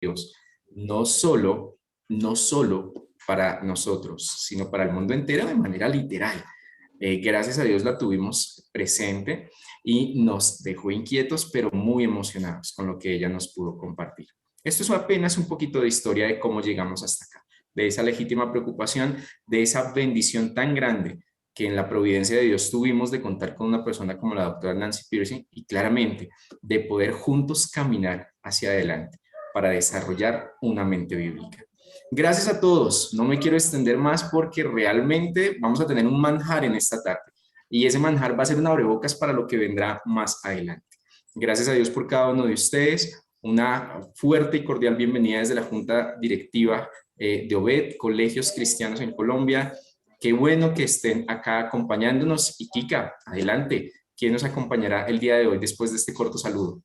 Dios, no solo para nosotros, sino para el mundo entero de manera literal. Gracias a Dios la tuvimos presente y nos dejó inquietos, pero muy emocionados con lo que ella nos pudo compartir. Esto es apenas un poquito de historia de cómo llegamos hasta acá, de esa legítima preocupación, de esa bendición tan grande que en la providencia de Dios tuvimos de contar con una persona como la doctora Nancy Pearson y claramente de poder juntos caminar hacia adelante para desarrollar una mente bíblica. Gracias a todos. No me quiero extender más porque realmente vamos a tener un manjar en esta tarde y ese manjar va a ser un abrebocas para lo que vendrá más adelante. Gracias a Dios por cada uno de ustedes. Una fuerte y cordial bienvenida desde la Junta Directiva de OVED, Colegios Cristianos en Colombia. Qué bueno que estén acá acompañándonos. Y Kika, adelante. ¿Quién nos acompañará el día de hoy después de este corto saludo?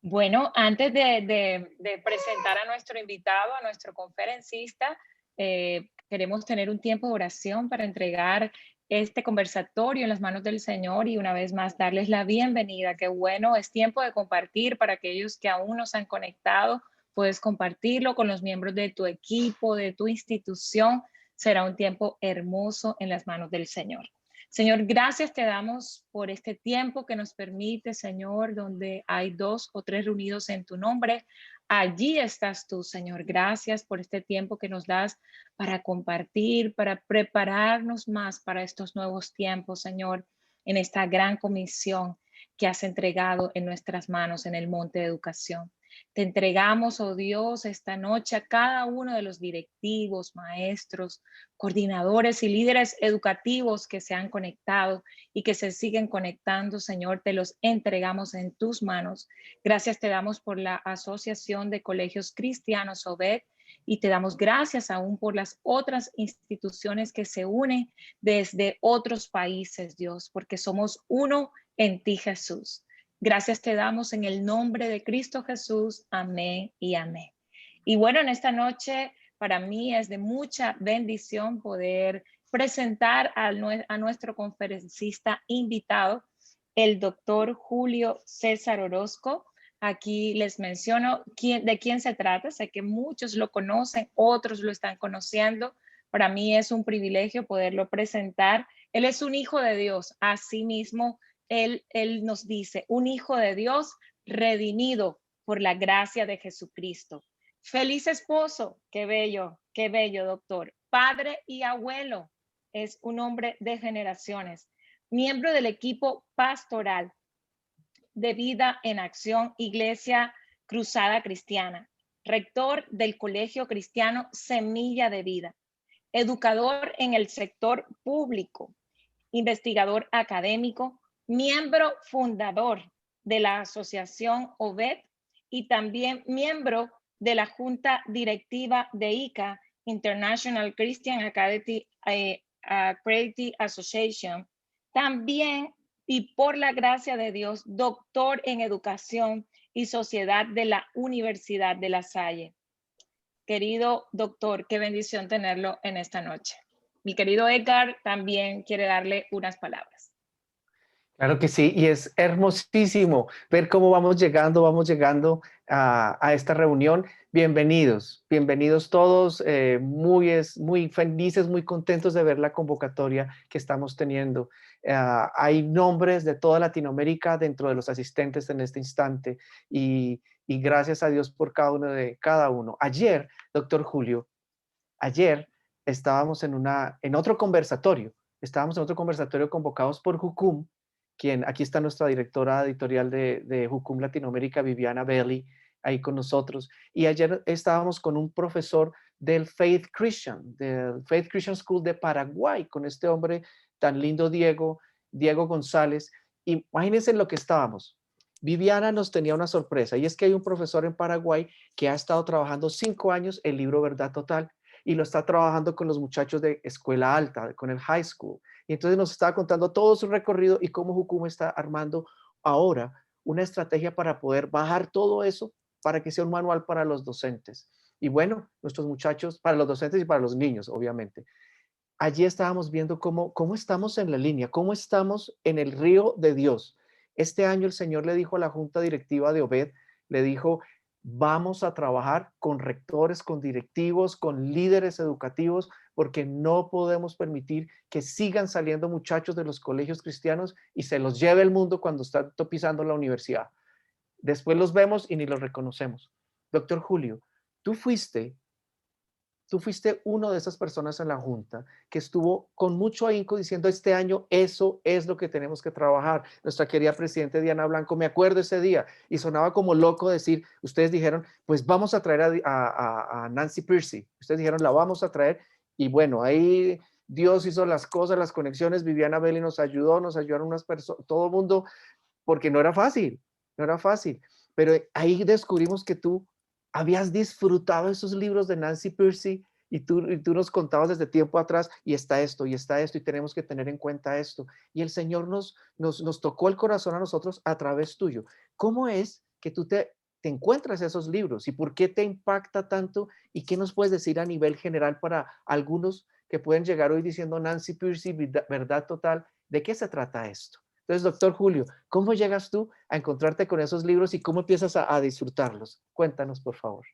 Bueno, antes de presentar a nuestro invitado, a nuestro conferencista, queremos tener un tiempo de oración para entregar este conversatorio en las manos del Señor y una vez más darles la bienvenida. Qué bueno, es tiempo de compartir para aquellos que aún no se han conectado. Puedes compartirlo con los miembros de tu equipo, de tu institución. Será un tiempo hermoso en las manos del Señor. Señor, gracias te damos por este tiempo que nos permite, Señor, donde hay 2 o 3 reunidos en tu nombre. Allí estás tú, Señor. Gracias por este tiempo que nos das para compartir, para prepararnos más para estos nuevos tiempos, Señor, en esta gran comisión que has entregado en nuestras manos en el Monte de Educación. Te entregamos, oh Dios, esta noche a cada uno de los directivos, maestros, coordinadores y líderes educativos que se han conectado y que se siguen conectando, Señor, te los entregamos en tus manos. Gracias te damos por la Asociación de Colegios Cristianos OVED y te damos gracias aún por las otras instituciones que se unen desde otros países, Dios, porque somos uno en ti, Jesús. Gracias te damos en el nombre de Cristo Jesús. Amén y amén. Y bueno, en esta noche para mí es de mucha bendición poder presentar a nuestro conferencista invitado, el doctor Julio César Orozco. Aquí les menciono de quién se trata. Sé que muchos lo conocen, otros lo están conociendo. Para mí es un privilegio poderlo presentar. Él es un hijo de Dios. Asimismo, él nos dice, un hijo de Dios redimido por la gracia de Jesucristo. Feliz esposo, qué bello, doctor. Padre y abuelo, es un hombre de generaciones. Miembro del equipo pastoral de Vida en Acción, Iglesia Cruzada Cristiana. Rector del Colegio Cristiano Semilla de Vida. Educador en el sector público. Investigador académico. Miembro fundador de la Asociación OVED y también miembro de la Junta Directiva de ICA, International Christian Academy Accrediting Association. También, y por la gracia de Dios, doctor en Educación y Sociedad de la Universidad de La Salle. Querido doctor, qué bendición tenerlo en esta noche. Mi querido Edgar también quiere darle unas palabras. Claro que sí, y es hermosísimo ver cómo vamos llegando a esta reunión. Bienvenidos, bienvenidos todos, muy felices, muy contentos de ver la convocatoria que estamos teniendo. Hay nombres de toda Latinoamérica dentro de los asistentes en este instante y gracias a Dios por cada uno. Ayer, doctor Julio, estábamos en otro conversatorio convocados por Jucum, aquí está nuestra directora editorial de Jucum Latinoamérica, Viviana Belli, ahí con nosotros. Y ayer estábamos con un profesor del Faith Christian School de Paraguay, con este hombre tan lindo, Diego González. Imagínense en lo que estábamos. Viviana nos tenía una sorpresa, y es que hay un profesor en Paraguay que ha estado trabajando 5 años el libro Verdad Total, y lo está trabajando con los muchachos de escuela alta, con el high school. Y entonces nos estaba contando todo su recorrido y cómo Jucum está armando ahora una estrategia para poder bajar todo eso para que sea un manual para los docentes. Y bueno, nuestros muchachos, para los docentes y para los niños, obviamente. Allí estábamos viendo cómo estamos en la línea, cómo estamos en el río de Dios. Este año el Señor le dijo a la Junta Directiva de OVED, le dijo, vamos a trabajar con rectores, con directivos, con líderes educativos, porque no podemos permitir que sigan saliendo muchachos de los colegios cristianos y se los lleve el mundo cuando están pisando la universidad. Después los vemos y ni los reconocemos. Doctor Julio, tú fuiste uno de esas personas en la junta que estuvo con mucho ahínco diciendo este año eso es lo que tenemos que trabajar. Nuestra querida presidente Diana Blanco, me acuerdo ese día y sonaba como loco decir, ustedes dijeron, pues vamos a traer a Nancy Pearcey. Ustedes dijeron, la vamos a traer y bueno, ahí Dios hizo las cosas, las conexiones, Viviana Belli nos ayudaron unas personas, todo el mundo, porque no era fácil, no era fácil. Pero ahí descubrimos que tú habías disfrutado esos libros de Nancy Pearcey y tú nos contabas desde tiempo atrás y está esto y tenemos que tener en cuenta esto. Y el Señor nos tocó el corazón a nosotros a través tuyo. ¿Cómo es que tú te encuentras esos libros y por qué te impacta tanto y qué nos puedes decir a nivel general para algunos que pueden llegar hoy diciendo Nancy Pearcey, verdad total? ¿De qué se trata esto? Entonces, doctor Julio, ¿cómo llegas tú a encontrarte con esos libros y cómo empiezas a disfrutarlos? Cuéntanos, por favor.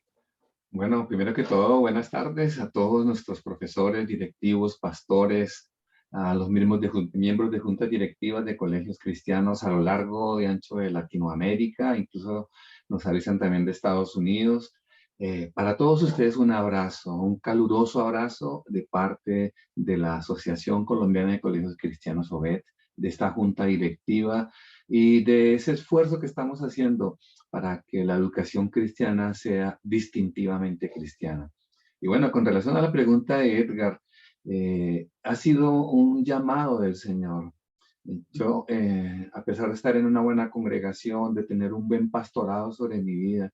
Bueno, primero que todo, buenas tardes a todos nuestros profesores, directivos, pastores, a los miembros de juntas directivas de colegios cristianos a lo largo y ancho de Latinoamérica, incluso nos avisan también de Estados Unidos. Para todos ustedes un abrazo, un caluroso abrazo de parte de la Asociación Colombiana de Colegios Cristianos OVED, de esta junta directiva y de ese esfuerzo que estamos haciendo para que la educación cristiana sea distintivamente cristiana. Y bueno, con relación a la pregunta de Edgar, ha sido un llamado del Señor. Yo, a pesar de estar en una buena congregación, de tener un buen pastorado sobre mi vida,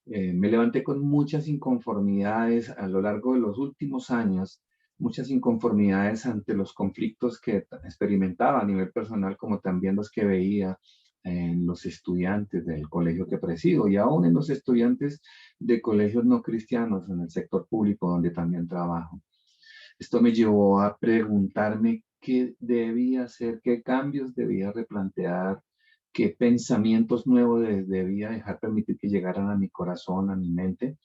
me levanté con muchas inconformidades a lo largo de los últimos años, muchas inconformidades ante los conflictos que experimentaba a nivel personal, como también los que veía en los estudiantes del colegio que presido y aún en los estudiantes de colegios no cristianos en el sector público donde también trabajo. Esto me llevó a preguntarme qué debía hacer, qué cambios debía replantear, qué pensamientos nuevos debía dejar permitir que llegaran a mi corazón, a mi mente.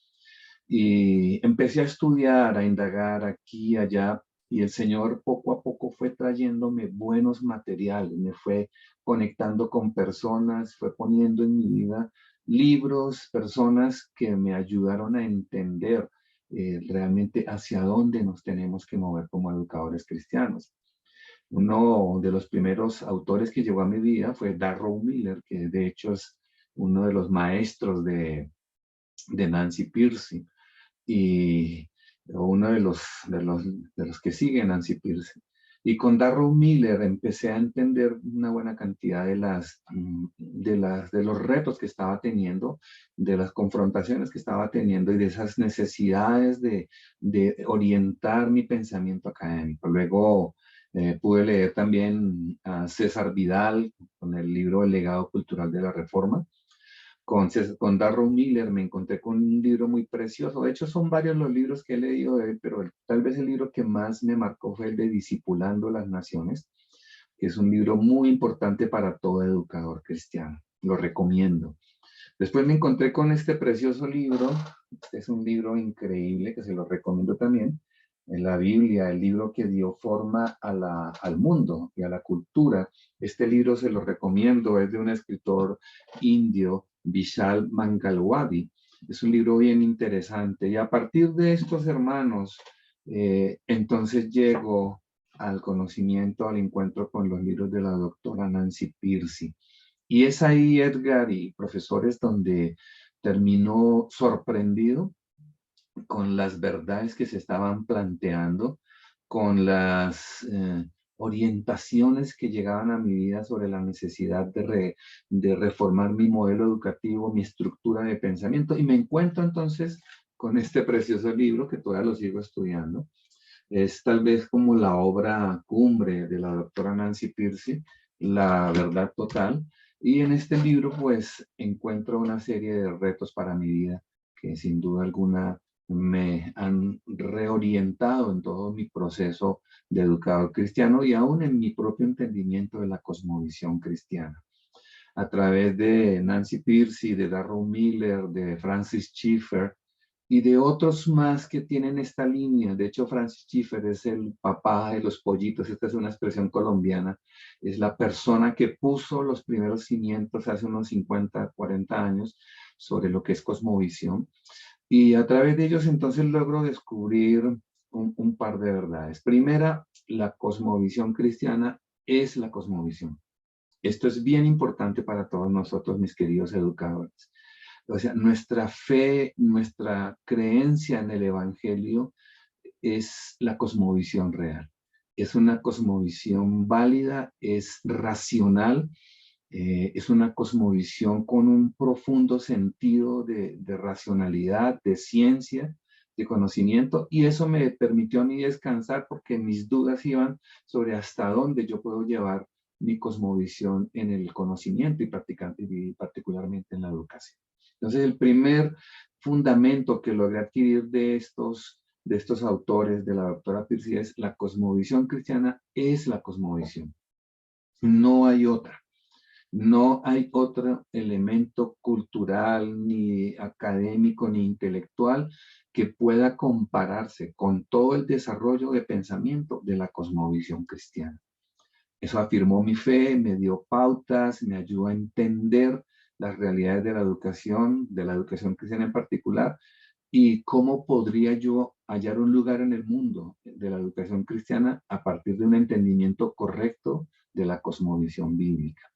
Y empecé a estudiar, a indagar aquí y allá, y el Señor poco a poco fue trayéndome buenos materiales, me fue conectando con personas, fue poniendo en mi vida libros, personas que me ayudaron a entender realmente hacia dónde nos tenemos que mover como educadores cristianos. Uno de los primeros autores que llegó a mi vida fue Darrow Miller, que de hecho es uno de los maestros de Nancy Pearcey y uno de los que sigue Nancy Pearcey. Y con Darrow Miller empecé a entender una buena cantidad de los retos que estaba teniendo, de las confrontaciones que estaba teniendo y de esas necesidades de orientar mi pensamiento académico. Luego pude leer también a César Vidal con el libro El legado cultural de la Reforma. Con Darrow Miller me encontré con un libro muy precioso. De hecho, son varios los libros que he leído de él, pero tal vez el libro que más me marcó fue el de Discipulando las Naciones, que es un libro muy importante para todo educador cristiano. Lo recomiendo. Después me encontré con este precioso libro. Este es un libro increíble que se lo recomiendo también. En la Biblia, el libro que dio forma al mundo y a la cultura. Este libro se lo recomiendo, es de un escritor indio, Vishal Mangalwadi. Es un libro bien interesante. Y a partir de estos hermanos, entonces llego al conocimiento, al encuentro con los libros de la doctora Nancy Pearcey. Y es ahí, Edgar y profesores, donde terminó sorprendido con las verdades que se estaban planteando, con las orientaciones que llegaban a mi vida sobre la necesidad de reformar mi modelo educativo, mi estructura de pensamiento. Y me encuentro entonces con este precioso libro que todavía lo sigo estudiando. Es tal vez como la obra cumbre de la doctora Nancy Pearcey, La Verdad Total. Y en este libro pues encuentro una serie de retos para mi vida que sin duda alguna me han reorientado en todo mi proceso de educador cristiano y aún en mi propio entendimiento de la cosmovisión cristiana. a través de Nancy Pearcey, de Darrell Miller, de Francis Schaeffer y de otros más que tienen esta línea. De hecho, Francis Schaeffer es el papá de los pollitos. Esta es una expresión colombiana. Es la persona que puso los primeros cimientos hace unos 50, 40 años sobre lo que es cosmovisión. Y a través de ellos entonces logro descubrir un par de verdades. Primera, la cosmovisión cristiana es la cosmovisión. Esto es bien importante para todos nosotros, mis queridos educadores. O sea, nuestra fe, nuestra creencia en el Evangelio es la cosmovisión real. Es una cosmovisión válida, es racional, es una cosmovisión con un profundo sentido de racionalidad, de ciencia, de conocimiento, y eso me permitió a mí descansar porque mis dudas iban sobre hasta dónde yo puedo llevar mi cosmovisión en el conocimiento y particularmente en la educación. Entonces, el primer fundamento que logré adquirir de estos autores, de la doctora Pearcey, es la cosmovisión cristiana es la cosmovisión. No hay otra. No hay otro elemento cultural, ni académico, ni intelectual que pueda compararse con todo el desarrollo de pensamiento de la cosmovisión cristiana. Eso afirmó mi fe, me dio pautas, me ayudó a entender las realidades de la educación cristiana en particular, y cómo podría yo hallar un lugar en el mundo de la educación cristiana a partir de un entendimiento correcto de la cosmovisión bíblica.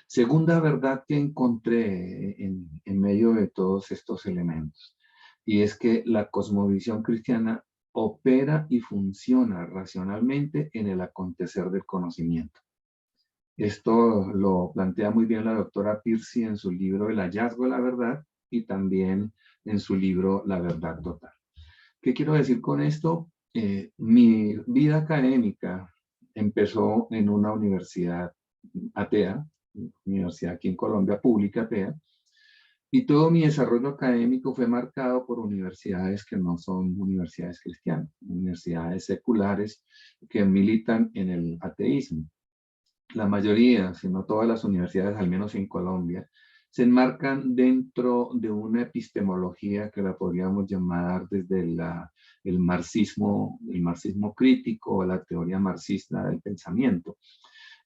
Segunda verdad que encontré en medio de todos estos elementos, y es que la cosmovisión cristiana opera y funciona racionalmente en el acontecer del conocimiento. Esto lo plantea muy bien la doctora Pearcey en su libro El hallazgo de la verdad y también en su libro La verdad total. ¿Qué quiero decir con esto? Mi vida académica empezó en una universidad atea, universidad aquí en Colombia, pública atea, y todo mi desarrollo académico fue marcado por universidades que no son universidades cristianas, universidades seculares que militan en el ateísmo. La mayoría, si no todas las universidades, al menos en Colombia, se enmarcan dentro de una epistemología que la podríamos llamar desde el marxismo crítico o la teoría marxista del pensamiento.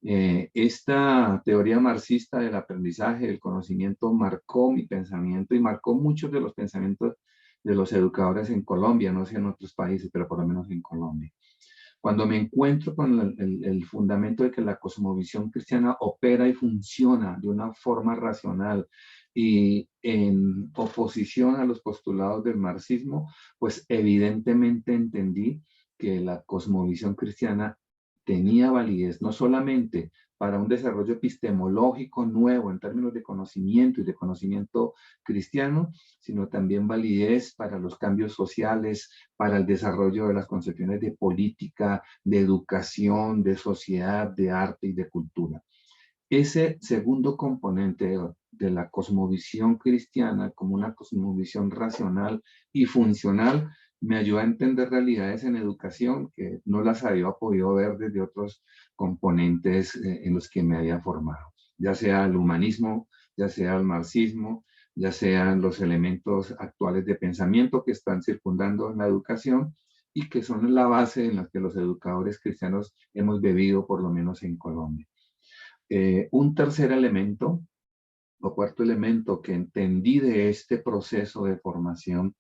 Esta teoría marxista del aprendizaje, del conocimiento, marcó mi pensamiento y marcó muchos de los pensamientos de los educadores en Colombia, no sé en otros países, pero por lo menos en Colombia. Cuando me encuentro con el fundamento de que la cosmovisión cristiana opera y funciona de una forma racional y en oposición a los postulados del marxismo, pues evidentemente entendí que la cosmovisión cristiana tenía validez no solamente para un desarrollo epistemológico nuevo en términos de conocimiento y de conocimiento cristiano, sino también validez para los cambios sociales, para el desarrollo de las concepciones de política, de educación, de sociedad, de arte y de cultura. Ese segundo componente de la cosmovisión cristiana como una cosmovisión racional y funcional me ayudó a entender realidades en educación que no las había podido ver desde otros componentes en los que me había formado, ya sea el humanismo, ya sea el marxismo, ya sean los elementos actuales de pensamiento que están circundando en la educación y que son la base en la que los educadores cristianos hemos bebido, por lo menos en Colombia. Un tercer elemento, o cuarto elemento que entendí de este proceso de formación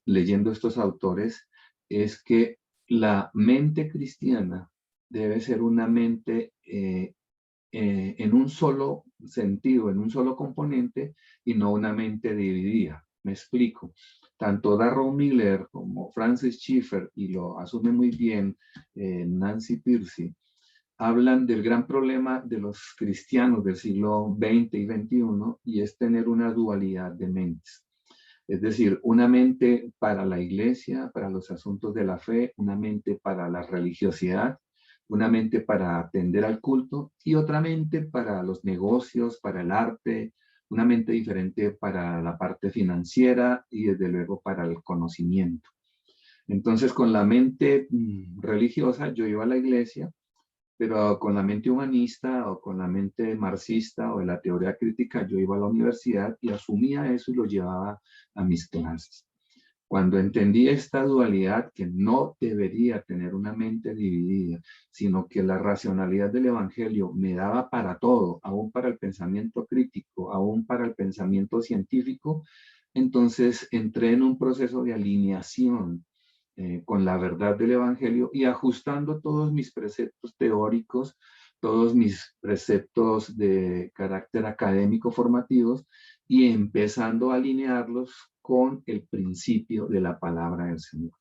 leyendo estos autores, es que la mente cristiana debe ser una mente en un solo sentido, en un solo componente, y no una mente dividida. Me explico. Tanto Darrell Miller como Francis Schaeffer, y lo asume muy bien Nancy Pearcey, hablan del gran problema de los cristianos del siglo XX y XXI, y es tener una dualidad de mentes. Es decir, una mente para la iglesia, para los asuntos de la fe, una mente para la religiosidad, una mente para atender al culto y otra mente para los negocios, para el arte, una mente diferente para la parte financiera y desde luego para el conocimiento. Entonces, con la mente religiosa, yo iba a la iglesia pero con la mente humanista o con la mente marxista o de la teoría crítica, yo iba a la universidad y asumía eso y lo llevaba a mis clases. Cuando entendí esta dualidad, que no debería tener una mente dividida, sino que la racionalidad del Evangelio me daba para todo, aún para el pensamiento crítico, aún para el pensamiento científico, entonces entré en un proceso de alineación con la verdad del Evangelio y ajustando todos mis preceptos teóricos, todos mis preceptos de carácter académico formativos y empezando a alinearlos con el principio de la palabra del Señor.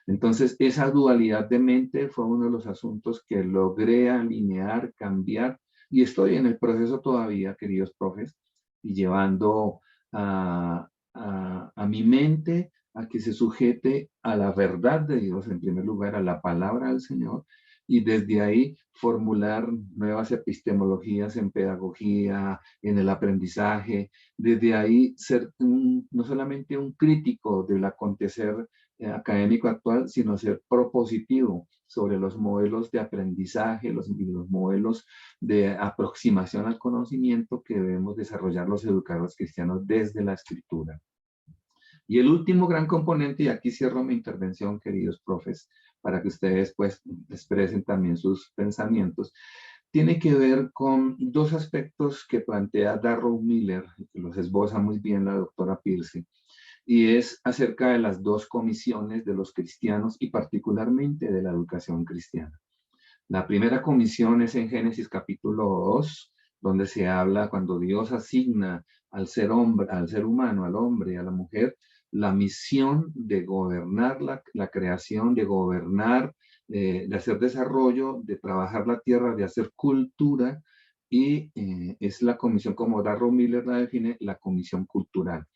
Entonces, esa dualidad de mente fue uno de los asuntos que logré alinear, cambiar, y estoy en el proceso todavía, queridos profes, y llevando a mi mente a que se sujete a la verdad de Dios, en primer lugar, a la palabra del Señor, y desde ahí formular nuevas epistemologías en pedagogía, en el aprendizaje, desde ahí ser no solamente un crítico del acontecer académico actual, sino ser propositivo sobre los modelos de aprendizaje, los modelos de aproximación al conocimiento que debemos desarrollar los educadores cristianos desde la escritura. Y el último gran componente, y aquí cierro mi intervención, queridos profes, para que ustedes pues expresen también sus pensamientos, tiene que ver con dos aspectos que plantea Darrow Miller, que los esboza muy bien la doctora Pierce, y es acerca de las dos comisiones de los cristianos y particularmente de la educación cristiana. La primera comisión es en Génesis capítulo 2, donde se habla cuando Dios asigna al ser hombre, al ser humano, al hombre y a la mujer, la misión de gobernar la creación, de gobernar, de hacer desarrollo, de trabajar la tierra, de hacer cultura, y es la comisión, como Darrow Miller la define, la comisión cultural.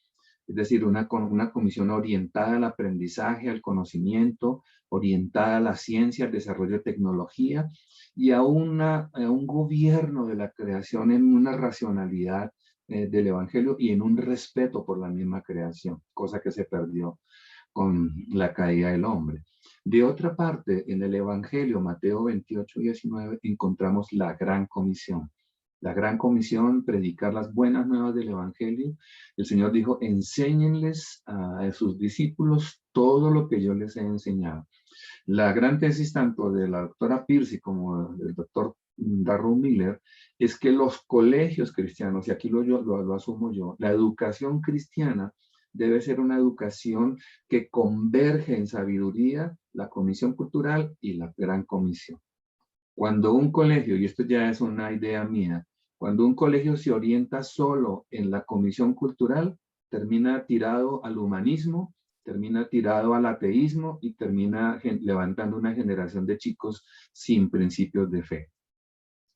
Es decir, una comisión orientada al aprendizaje, al conocimiento, orientada a la ciencia, al desarrollo de tecnología y a un gobierno de la creación en una racionalidad del Evangelio y en un respeto por la misma creación, cosa que se perdió con la caída del hombre. De otra parte, en el Evangelio, Mateo 28, 19, encontramos la gran comisión. La gran comisión, predicar las buenas nuevas del Evangelio. El Señor dijo, enséñenles a sus discípulos todo lo que yo les he enseñado. La gran tesis tanto de la doctora Pierce como del doctor Darrow Miller es que los colegios cristianos, y aquí lo asumo yo, la educación cristiana debe ser una educación que converge en sabiduría, la comisión cultural y la gran comisión. Cuando un colegio, y esto ya es una idea mía, cuando un colegio se orienta solo en la comisión cultural, termina tirado al humanismo, termina tirado al ateísmo y termina levantando una generación de chicos sin principios de fe.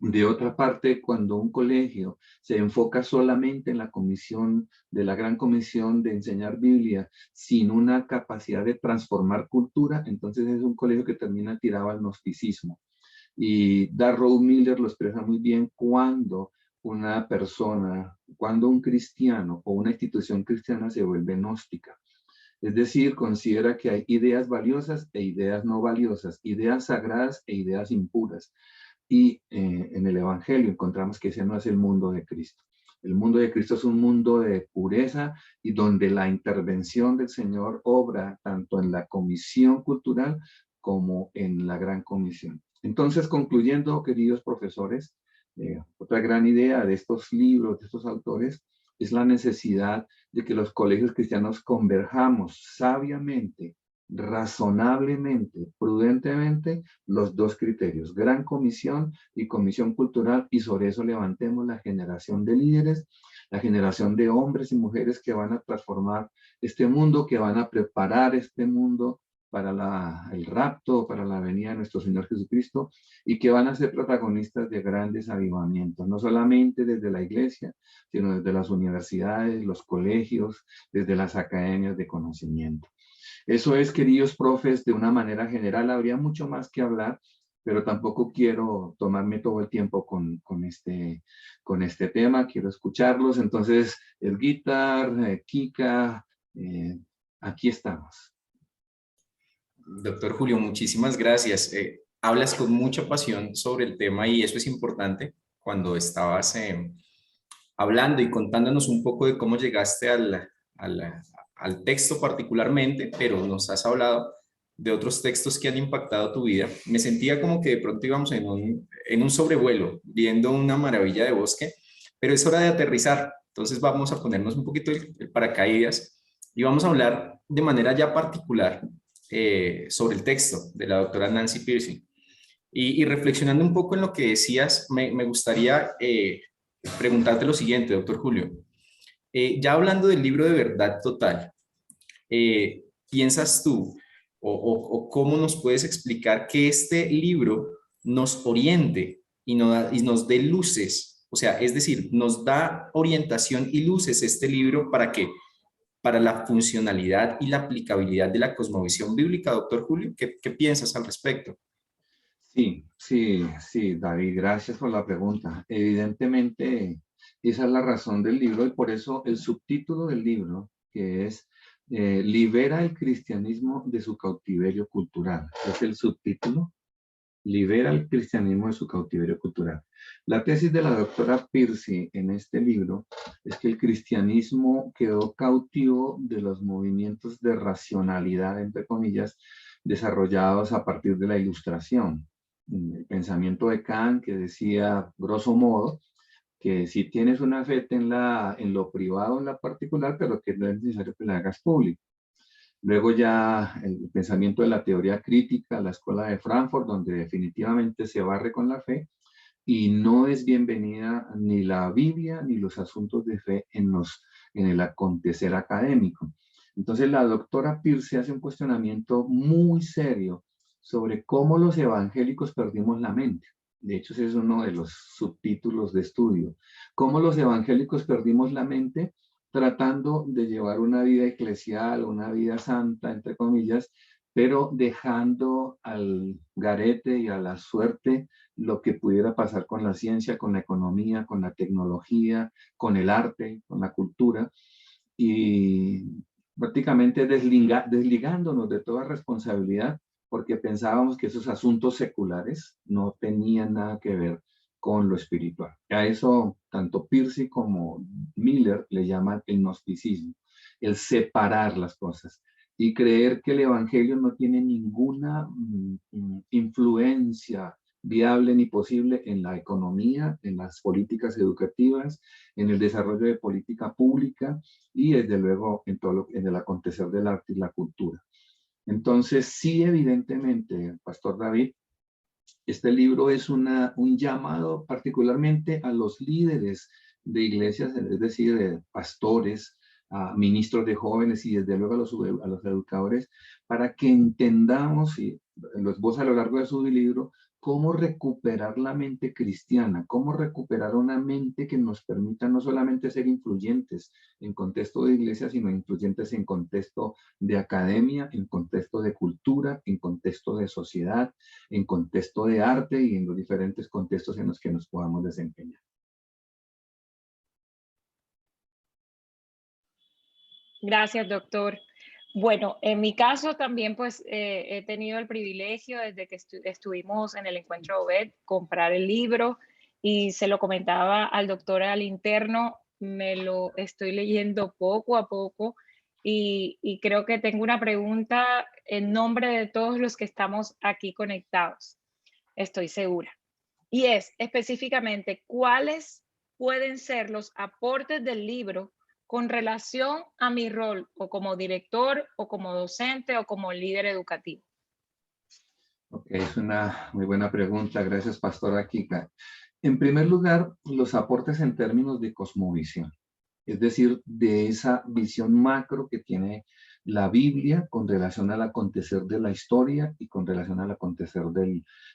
De otra parte, cuando un colegio se enfoca solamente en la comisión, de la gran comisión de enseñar Biblia, sin una capacidad de transformar cultura, entonces es un colegio que termina tirado al gnosticismo. Y Darrow Miller lo expresa muy bien cuando una persona, cuando un cristiano o una institución cristiana se vuelve gnóstica. Es decir, considera que hay ideas valiosas e ideas no valiosas, ideas sagradas e ideas impuras. Y en el Evangelio encontramos que ese no es el mundo de Cristo. El mundo de Cristo es un mundo de pureza y donde la intervención del Señor obra tanto en la comisión cultural como en la gran comisión. Entonces, concluyendo, queridos profesores, otra gran idea de estos libros, de estos autores, es la necesidad de que los colegios cristianos converjamos sabiamente, razonablemente, prudentemente, los dos criterios, gran comisión y comisión cultural, y sobre eso levantemos la generación de líderes, la generación de hombres y mujeres que van a transformar este mundo, que van a preparar este mundo para el rapto, para la venida de nuestro Señor Jesucristo, y que van a ser protagonistas de grandes avivamientos, no solamente desde la iglesia, sino desde las universidades, los colegios, desde las academias de conocimiento. Eso es, queridos profes, de una manera general. Habría mucho más que hablar, pero tampoco quiero tomarme todo el tiempo con este tema. Quiero escucharlos. Entonces, el guitar, Kika, aquí estamos. Doctor Julio, muchísimas gracias. hablas con mucha pasión sobre el tema y eso es importante cuando estabas hablando y contándonos un poco de cómo llegaste al texto particularmente, pero nos has hablado de otros textos que han impactado tu vida. Me sentía como que de pronto íbamos en un sobrevuelo, viendo una maravilla de bosque, pero es hora de aterrizar. Entonces vamos a ponernos un poquito el paracaídas y vamos a hablar de manera ya particular sobre el texto de la doctora Nancy Pearcey. Y reflexionando un poco en lo que decías, me gustaría preguntarte lo siguiente, doctor Julio. Ya hablando del libro de Verdad Total, ¿piensas tú o cómo nos puedes explicar que este libro nos oriente y nos dé luces? O sea, es decir, nos da orientación y luces este libro para que para la funcionalidad y la aplicabilidad de la cosmovisión bíblica, doctor Julio. ¿Qué piensas al respecto? Sí, sí, sí, David, gracias por la pregunta. Evidentemente, esa es la razón del libro y por eso el subtítulo del libro, que es Libera el cristianismo de su cautiverio cultural. Es el subtítulo, Libera el cristianismo de su cautiverio cultural. La tesis de la doctora Pearcey en este libro es que el cristianismo quedó cautivo de los movimientos de racionalidad, entre comillas, desarrollados a partir de la Ilustración. El pensamiento de Kant que decía, grosso modo, que si tienes una fe en lo privado, en la particular, pero que no es necesario que la hagas pública. Luego ya el pensamiento de la teoría crítica, la escuela de Frankfurt, donde definitivamente se barre con la fe y no es bienvenida ni la Biblia ni los asuntos de fe en el acontecer académico. Entonces la doctora Pearcey hace un cuestionamiento muy serio sobre cómo los evangélicos perdimos la mente. De hecho, ese es uno de los subtítulos de estudio. Cómo los evangélicos perdimos la mente tratando de llevar una vida eclesial, una vida santa, entre comillas, pero dejando al garete y a la suerte lo que pudiera pasar con la ciencia, con la economía, con la tecnología, con el arte, con la cultura, y prácticamente desligándonos de toda responsabilidad, porque pensábamos que esos asuntos seculares no tenían nada que ver con lo espiritual. A eso tanto Pearcey como Miller le llaman el gnosticismo, el separar las cosas y creer que el evangelio no tiene ninguna influencia viable ni posible en la economía, en las políticas educativas, en el desarrollo de política pública y desde luego en el acontecer del arte y la cultura. Entonces, sí, evidentemente, Pastor David, este libro es un llamado particularmente a los líderes de iglesias, es decir, de pastores, a ministros de jóvenes y desde luego a los educadores, para que entendamos, y lo esboza a lo largo de su libro, cómo recuperar la mente cristiana, cómo recuperar una mente que nos permita no solamente ser influyentes en contexto de iglesia, sino influyentes en contexto de academia, en contexto de cultura, en contexto de sociedad, en contexto de arte y en los diferentes contextos en los que nos podamos desempeñar. Gracias, doctor. Bueno, en mi caso también pues he tenido el privilegio desde que estuvimos en el encuentro OVED comprar el libro y se lo comentaba al doctor al interno, me lo estoy leyendo poco a poco y creo que tengo una pregunta en nombre de todos los que estamos aquí conectados, estoy segura. Y es específicamente, ¿cuáles pueden ser los aportes del libro con relación a mi rol o como director o como docente o como líder educativo? Ok, es una muy buena pregunta. Gracias, Pastora Kika. En primer lugar, los aportes en términos de cosmovisión, es decir, de esa visión macro que tiene la Biblia con relación al acontecer de la historia y con relación al acontecer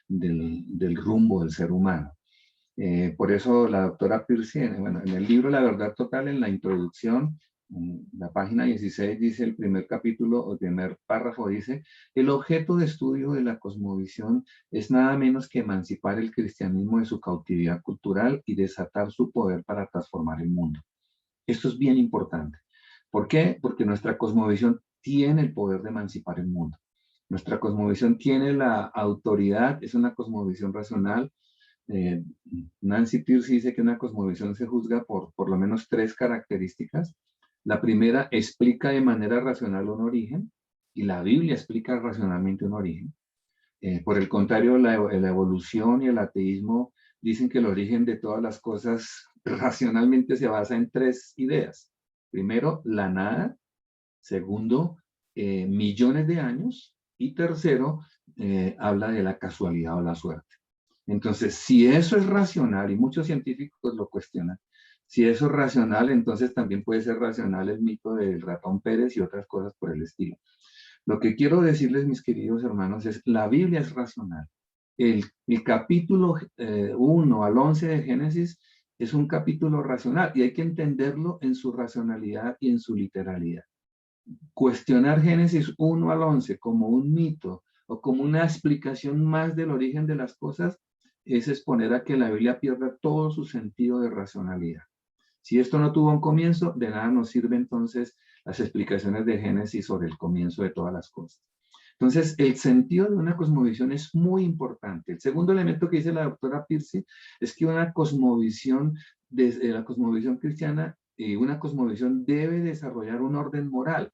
del rumbo del ser humano. Por eso la doctora Pearcey, bueno, en el libro La Verdad Total, en la introducción, en la página 16 dice el primer capítulo, o el primer párrafo dice, el objeto de estudio de la cosmovisión es nada menos que emancipar el cristianismo de su cautividad cultural y desatar su poder para transformar el mundo. Esto es bien importante. ¿Por qué? Porque nuestra cosmovisión tiene el poder de emancipar el mundo. Nuestra cosmovisión tiene la autoridad, es una cosmovisión racional. Nancy Pierce dice que una cosmovisión se juzga por lo menos 3 características. La primera, explica de manera racional un origen, y la Biblia explica racionalmente un origen. Por el contrario, la evolución y el ateísmo dicen que el origen de todas las cosas racionalmente se basa en 3 ideas. Primero, la nada. Segundo, millones de años. Y tercero, habla de la casualidad o la suerte. Entonces, si eso es racional, y muchos científicos lo cuestionan, si eso es racional, entonces también puede ser racional el mito del ratón Pérez y otras cosas por el estilo. Lo que quiero decirles, mis queridos hermanos, es la Biblia es racional. El capítulo 1 al 11 de Génesis es un capítulo racional y hay que entenderlo en su racionalidad y en su literalidad. Cuestionar Génesis 1 al 11 como un mito o como una explicación más del origen de las cosas es exponer a que la Biblia pierda todo su sentido de racionalidad. Si esto no tuvo un comienzo, de nada nos sirve entonces las explicaciones de Génesis sobre el comienzo de todas las cosas. Entonces, el sentido de una cosmovisión es muy importante. El segundo elemento que dice la doctora Pierce es que una cosmovisión, desde la cosmovisión cristiana, una cosmovisión debe desarrollar un orden moral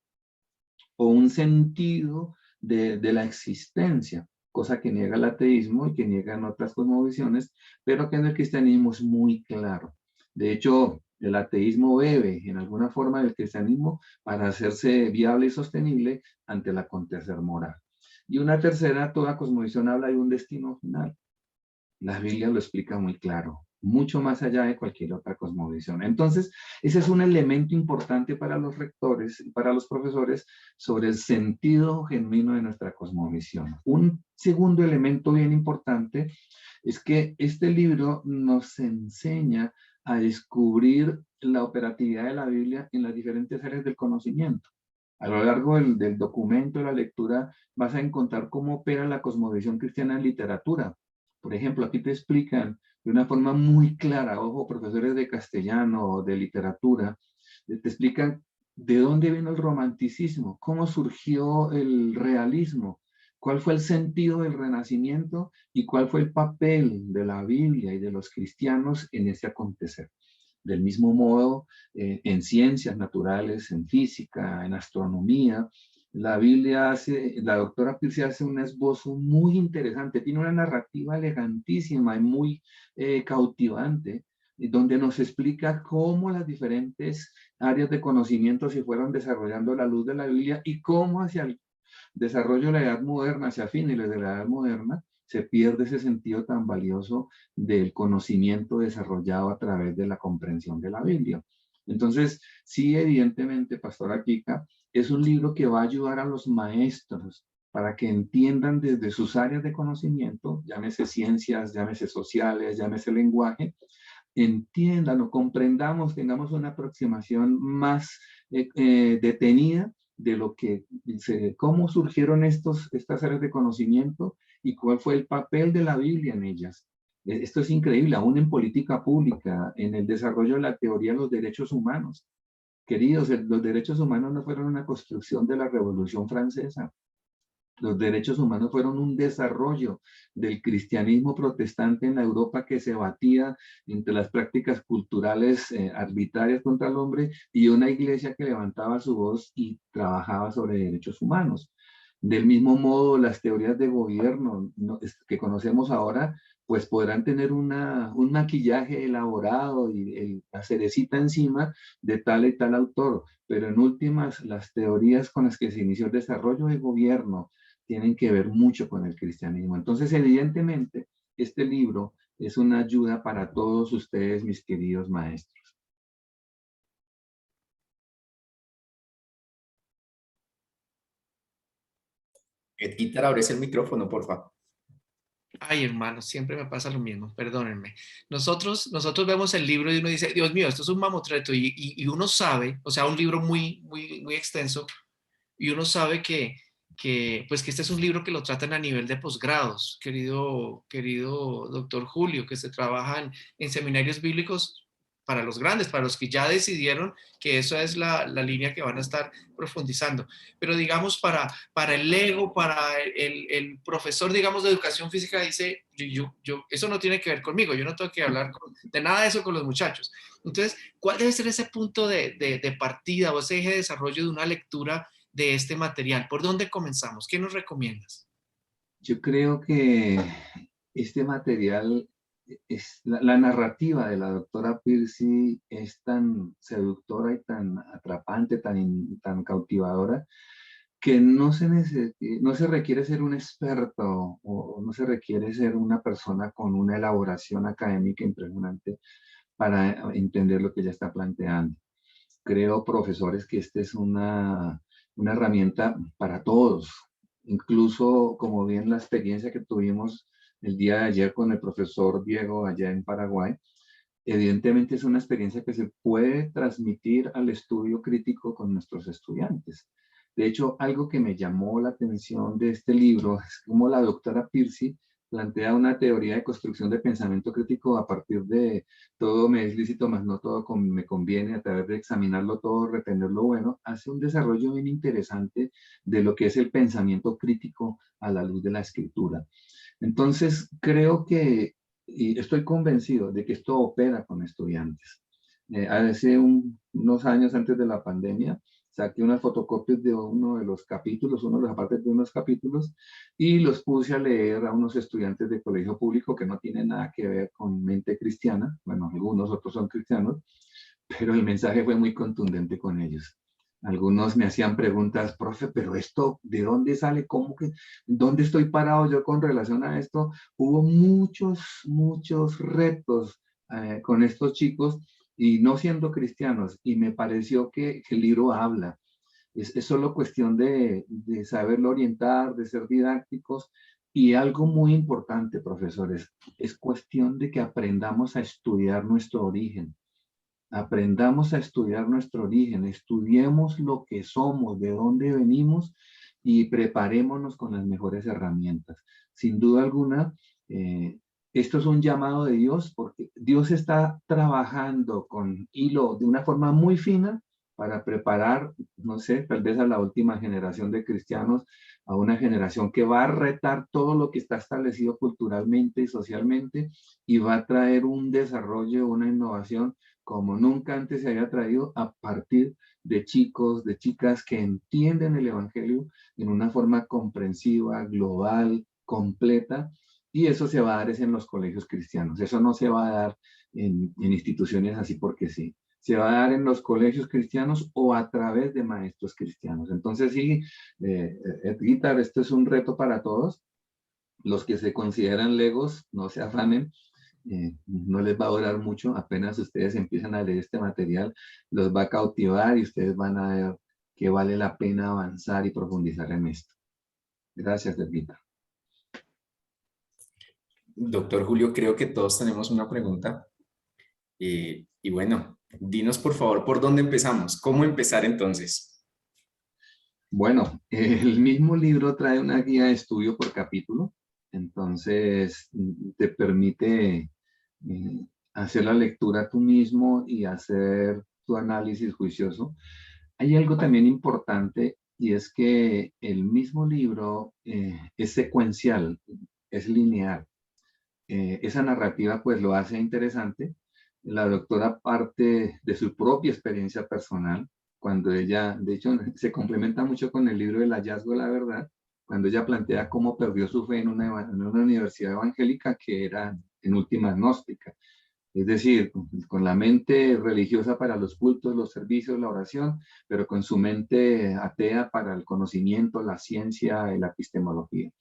o un sentido de la existencia, cosa que niega el ateísmo y que niegan otras cosmovisiones, pero que en el cristianismo es muy claro. De hecho, el ateísmo bebe en alguna forma del cristianismo para hacerse viable y sostenible ante el acontecer moral. Y una tercera, toda cosmovisión habla de un destino final. La Biblia lo explica muy claro, mucho más allá de cualquier otra cosmovisión. Entonces, ese es un elemento importante para los rectores y para los profesores sobre el sentido genuino de nuestra cosmovisión. Un segundo elemento bien importante es que este libro nos enseña a descubrir la operatividad de la Biblia en las diferentes áreas del conocimiento. A lo largo del documento, de la lectura, vas a encontrar cómo opera la cosmovisión cristiana en literatura. Por ejemplo, aquí te explican de una forma muy clara, ojo, profesores de castellano o de literatura, te explican de dónde vino el romanticismo, cómo surgió el realismo, cuál fue el sentido del Renacimiento y cuál fue el papel de la Biblia y de los cristianos en ese acontecer. Del mismo modo, en ciencias naturales, en física, en astronomía, la Biblia hace, la doctora Pierce hace un esbozo muy interesante, tiene una narrativa elegantísima y muy cautivante, donde nos explica cómo las diferentes áreas de conocimiento se fueron desarrollando a la luz de la Biblia y cómo hacia el desarrollo de la edad moderna, hacia fines de la edad moderna, se pierde ese sentido tan valioso del conocimiento desarrollado a través de la comprensión de la Biblia. Entonces, sí, evidentemente, Pastora Kika, es un libro que va a ayudar a los maestros para que entiendan desde sus áreas de conocimiento, llámese ciencias, llámese sociales, llámese lenguaje, entiendan o comprendamos, tengamos una aproximación más detenida de lo que, cómo surgieron estas áreas de conocimiento y cuál fue el papel de la Biblia en ellas. Esto es increíble, aún en política pública, en el desarrollo de la teoría de los derechos humanos. Queridos, los derechos humanos no fueron una construcción de la Revolución Francesa. Los derechos humanos fueron un desarrollo del cristianismo protestante en la Europa que se batía entre las prácticas culturales arbitrarias contra el hombre y una iglesia que levantaba su voz y trabajaba sobre derechos humanos. Del mismo modo, las teorías de gobierno que conocemos ahora, pues podrán tener un maquillaje elaborado y la cerecita encima de tal y tal autor, pero en últimas, las teorías con las que se inició el desarrollo del gobierno, tienen que ver mucho con el cristianismo. Entonces, evidentemente, este libro es una ayuda para todos ustedes, mis queridos maestros. Edgar, abres el micrófono, por favor. Ay, hermano, siempre me pasa lo mismo, perdónenme. Nosotros vemos el libro y uno dice, Dios mío, esto es un mamotreto y uno sabe, o sea, un libro muy extenso, y uno sabe pues que este es un libro que lo tratan a nivel de posgrados, querido doctor Julio, que se trabaja en seminarios bíblicos para los grandes, para los que ya decidieron que esa es la línea que van a estar profundizando. Pero digamos, para el ego, para el profesor, digamos, de educación física, dice, eso no tiene que ver conmigo, yo no tengo que hablar de nada de eso con los muchachos. Entonces, ¿cuál debe ser ese punto de partida o ese eje de desarrollo de una lectura de este material? ¿Por dónde comenzamos? ¿Qué nos recomiendas? Yo creo que este material, la narrativa de la doctora Piercy es tan seductora y tan atrapante, tan cautivadora, que no se requiere ser un experto o no se requiere ser una persona con una elaboración académica impresionante para entender lo que ella está planteando. Creo, profesores, que esta es una herramienta para todos. Incluso, como bien la experiencia que tuvimos el día de ayer con el profesor Diego allá en Paraguay, evidentemente es una experiencia que se puede transmitir al estudio crítico con nuestros estudiantes. De hecho, algo que me llamó la atención de este libro es cómo la doctora Piercy plantea una teoría de construcción de pensamiento crítico a partir de todo me es lícito, más no todo me conviene, a través de examinarlo todo, retener lo bueno, hace un desarrollo bien interesante de lo que es el pensamiento crítico a la luz de la escritura. Entonces, creo que, y estoy convencido de que esto opera con estudiantes. Hace unos años antes de la pandemia, saqué unas fotocopias de uno de los capítulos, uno de los apartes de unos capítulos, y los puse a leer a unos estudiantes de colegio público que no tienen nada que ver con mente cristiana. Bueno, algunos otros son cristianos, pero el mensaje fue muy contundente con ellos. Algunos me hacían preguntas, profe, pero esto, ¿de dónde sale? ¿Cómo que? ¿Dónde estoy parado yo con relación a esto? Hubo muchos retos con estos chicos y no siendo cristianos. Y me pareció que el libro habla. Es solo cuestión de saberlo orientar, de ser didácticos. Y algo muy importante, profesores, es cuestión de que aprendamos a estudiar nuestro origen. Aprendamos a estudiar nuestro origen, estudiemos lo que somos, de dónde venimos y preparémonos con las mejores herramientas. Sin duda alguna, esto es un llamado de Dios porque Dios está trabajando con hilo de una forma muy fina para preparar, no sé, tal vez a la última generación de cristianos, a una generación que va a retar todo lo que está establecido culturalmente y socialmente y va a traer un desarrollo, una innovación como nunca antes se había traído a partir de chicos, de chicas que entienden el Evangelio en una forma comprensiva, global, completa, y eso se va a dar es en los colegios cristianos. Eso no se va a dar en instituciones así porque sí. Se va a dar en los colegios cristianos o a través de maestros cristianos. Entonces sí, Edguitar, esto es un reto para todos. Los que se consideran legos, no se afanen. No les va a durar mucho, apenas ustedes empiezan a leer este material, los va a cautivar y ustedes van a ver que vale la pena avanzar y profundizar en esto. Gracias, Edguita. Doctor Julio, creo que todos tenemos una pregunta. Y bueno, dinos por favor por dónde empezamos. ¿Cómo empezar entonces? Bueno, el mismo libro trae una guía de estudio por capítulo, entonces te permite hacer la lectura tú mismo y hacer tu análisis juicioso. Hay algo también importante y es que el mismo libro es secuencial, es lineal. Esa narrativa pues lo hace interesante. La doctora parte de su propia experiencia personal, cuando ella, de hecho, se complementa mucho con el libro El hallazgo de la verdad, cuando ella plantea cómo perdió su fe en una universidad evangélica que era en última gnóstica. Es decir, con la mente religiosa para los cultos, los servicios, la oración, pero con su mente atea para el conocimiento, la ciencia y la epistemología.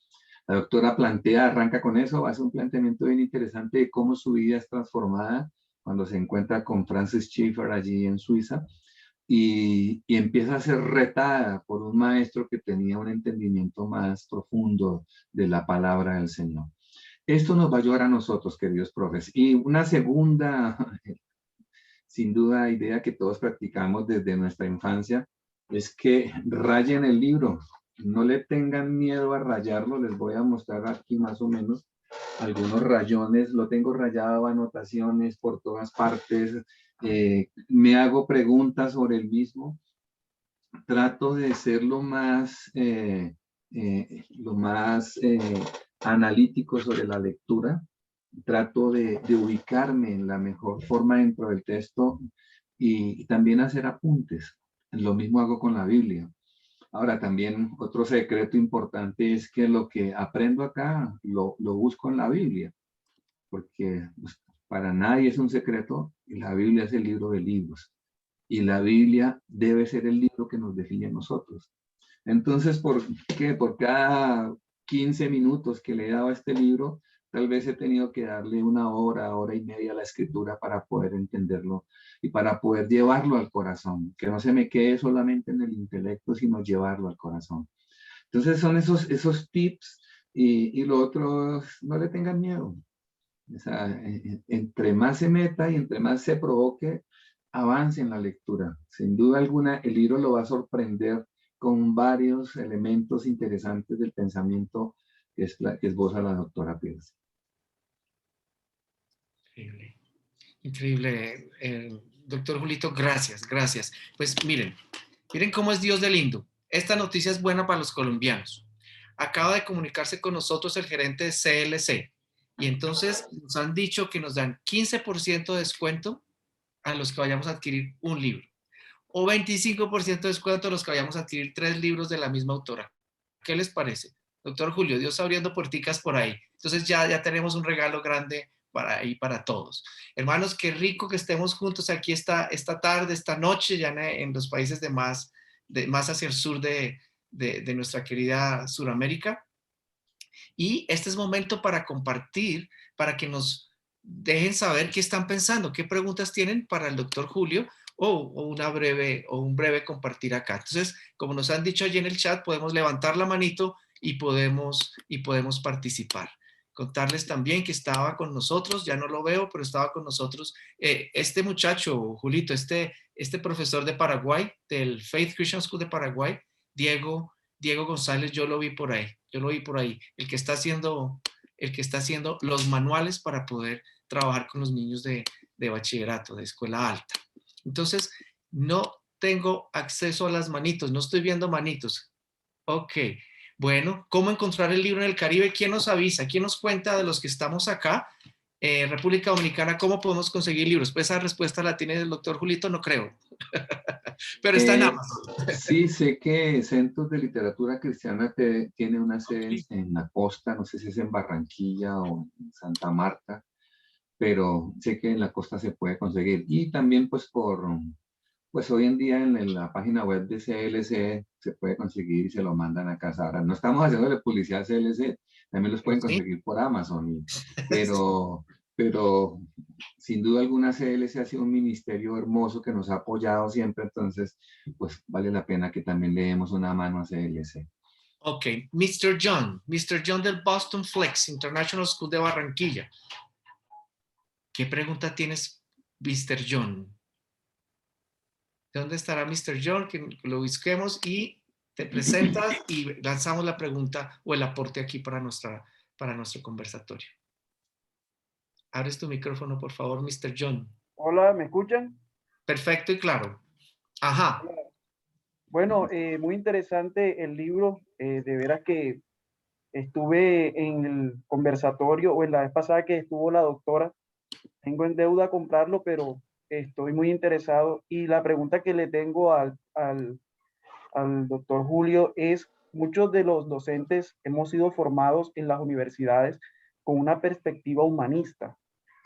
La doctora arranca con eso, hace un planteamiento bien interesante de cómo su vida es transformada cuando se encuentra con Francis Schaeffer allí en Suiza y empieza a ser retada por un maestro que tenía un entendimiento más profundo de la palabra del Señor. Esto nos va a ayudar a nosotros, queridos profes. Y una segunda, sin duda, idea que todos practicamos desde nuestra infancia es que rayen el libro. No le tengan miedo a rayarlo. Les voy a mostrar aquí más o menos algunos rayones. Lo tengo rayado, anotaciones por todas partes, me hago preguntas sobre el mismo, trato de ser lo más analítico sobre la lectura, trato de ubicarme en la mejor forma dentro del texto y también hacer apuntes. Lo mismo hago con la Biblia. Ahora también otro secreto importante es que lo que aprendo acá lo busco en la Biblia, porque pues, para nadie es un secreto y la Biblia es el libro de libros. Y la Biblia debe ser el libro que nos define a nosotros. Entonces, ¿por qué? Por cada 15 minutos que le he dado a este libro, tal vez he tenido que darle una hora, hora y media a la escritura para poder entenderlo y para poder llevarlo al corazón, que no se me quede solamente en el intelecto, sino llevarlo al corazón. Entonces son esos tips y lo otro, no le tengan miedo. O sea, entre más se meta y entre más se provoque, avance en la lectura. Sin duda alguna, el libro lo va a sorprender con varios elementos interesantes del pensamiento que esboza la doctora Pierce. Increíble, increíble. Doctor Julito, gracias, gracias. Pues miren cómo es Dios de lindo. Esta noticia es buena para los colombianos. Acaba de comunicarse con nosotros el gerente de CLC y entonces nos han dicho que nos dan 15% de descuento a los que vayamos a adquirir un libro o 25% de descuento a los que vayamos a adquirir 3 libros de la misma autora. ¿Qué les parece? Doctor Julio, Dios abriendo puerticas por ahí. Entonces ya tenemos un regalo grande para todos. Hermanos, qué rico que estemos juntos aquí esta tarde, esta noche, ya en los países más hacia el sur de nuestra querida Suramérica. Y este es momento para compartir, para que nos dejen saber qué están pensando, qué preguntas tienen para el doctor Julio o un breve compartir acá. Entonces, como nos han dicho allí en el chat, podemos levantar la manito y podemos participar. Contarles también que estaba con nosotros, ya no lo veo, pero estaba con nosotros este muchacho, Julito, este profesor de Paraguay, del Faith Christian School de Paraguay, Diego González, yo lo vi por ahí, el que está haciendo los manuales para poder trabajar con los niños de bachillerato, de escuela alta. Entonces, no tengo acceso a las manitos, no estoy viendo manitos. Ok, bueno, ¿cómo encontrar el libro en el Caribe? ¿Quién nos avisa? ¿Quién nos cuenta de los que estamos acá? República Dominicana, ¿cómo podemos conseguir libros? Pues esa respuesta la tiene el doctor Julito, no creo. Pero está en Amazon. Sí, sé que Centros de Literatura Cristiana tiene una sede en la costa, no sé si es en Barranquilla o en Santa Marta, pero sé que en la costa se puede conseguir. Y también pues hoy en día en la página web de CLC se puede conseguir y se lo mandan a casa. Ahora, no estamos haciéndole publicidad a CLC, también los pueden conseguir por Amazon, pero sin duda alguna CLC ha sido un ministerio hermoso que nos ha apoyado siempre, entonces pues vale la pena que también le demos una mano a CLC. Ok, Mr. John del Boston Flex International School de Barranquilla. ¿Qué pregunta tienes, Mr. John? ¿De dónde estará Mr. John? Que lo busquemos y te presentas y lanzamos la pregunta o el aporte aquí para nuestro conversatorio. Abres tu micrófono, por favor, Mr. John. Hola, ¿me escuchan? Perfecto y claro. Ajá. Bueno, muy interesante el libro. De veras que estuve en el conversatorio o en la vez pasada que estuvo la doctora. Tengo en deuda comprarlo, pero estoy muy interesado. Y la pregunta que le tengo al doctor Julio es, muchos de los docentes hemos sido formados en las universidades con una perspectiva humanista,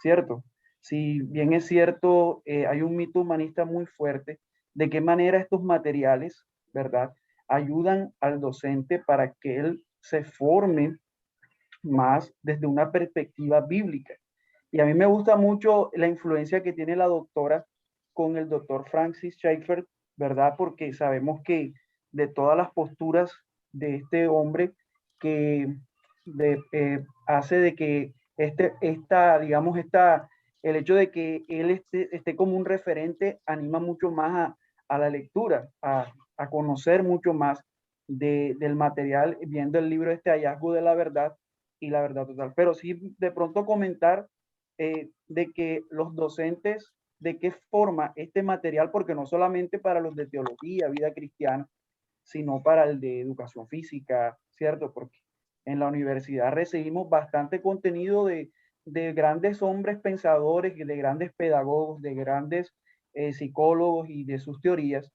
¿cierto? Si bien es cierto, hay un mito humanista muy fuerte, ¿de qué manera estos materiales, verdad, ayudan al docente para que él se forme más desde una perspectiva bíblica? Y a mí me gusta mucho la influencia que tiene la doctora con el doctor Francis Schaeffer, ¿verdad? Porque sabemos que de todas las posturas de este hombre que hace de que el hecho de que él esté como un referente anima mucho más a la lectura, a conocer mucho más del material, viendo el libro Hallazgo de la Verdad y la Verdad Total. Pero sí, de pronto comentar de que los docentes de qué forma este material, porque no solamente para los de teología, vida cristiana, sino para el de educación física, ¿cierto? Porque en la universidad recibimos bastante contenido de grandes hombres pensadores, de grandes pedagogos, de grandes psicólogos y de sus teorías.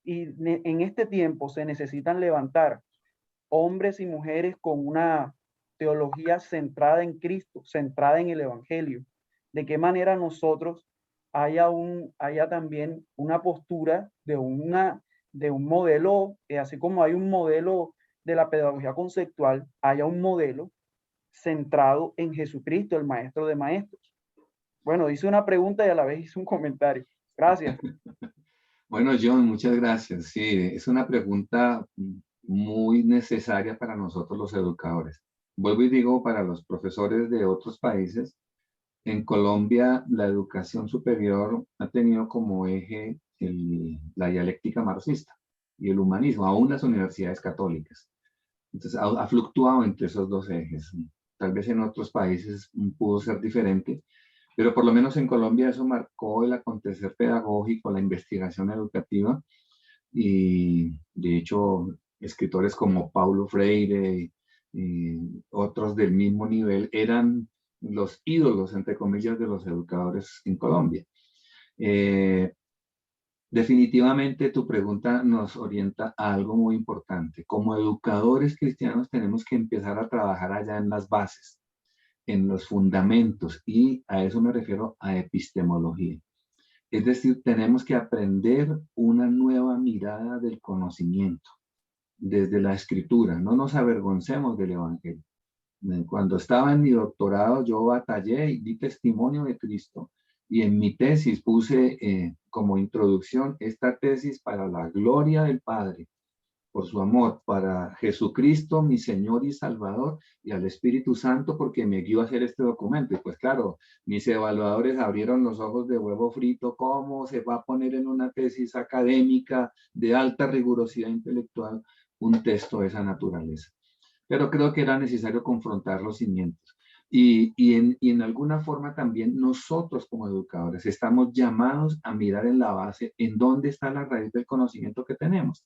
Y en este tiempo se necesitan levantar hombres y mujeres con una teología centrada en Cristo, centrada en el Evangelio. De qué manera nosotros haya también una postura de un modelo, así como hay un modelo de la pedagogía conceptual, haya un modelo centrado en Jesucristo, el maestro de maestros. Bueno, hice una pregunta y a la vez hice un comentario. Gracias. Bueno, John, muchas gracias. Sí, es una pregunta muy necesaria para nosotros los educadores. Vuelvo y digo, para los profesores de otros países, en Colombia la educación superior ha tenido como eje la dialéctica marxista y el humanismo, aún las universidades católicas. Entonces ha fluctuado entre esos dos ejes. Tal vez en otros países pudo ser diferente, pero por lo menos en Colombia eso marcó el acontecer pedagógico, la investigación educativa, y de hecho escritores como Paulo Freire y otros del mismo nivel eran los ídolos, entre comillas, de los educadores en Colombia. Definitivamente tu pregunta nos orienta a algo muy importante. Como educadores cristianos tenemos que empezar a trabajar allá en las bases, en los fundamentos, y a eso me refiero a epistemología. Es decir, tenemos que aprender una nueva mirada del conocimiento desde la escritura. No nos avergoncemos del evangelio. Cuando estaba en mi doctorado yo batallé y di testimonio de Cristo, y en mi tesis puse como introducción esta tesis: para la gloria del Padre, por su amor, para Jesucristo, mi Señor y Salvador, y al Espíritu Santo, porque me guió a hacer este documento. Y pues claro, mis evaluadores abrieron los ojos de huevo frito. ¿Cómo se va a poner en una tesis académica de alta rigurosidad intelectual un texto de esa naturaleza? Pero creo que era necesario confrontar los cimientos. Y en alguna forma también nosotros como educadores estamos llamados a mirar en la base en dónde está la raíz del conocimiento que tenemos.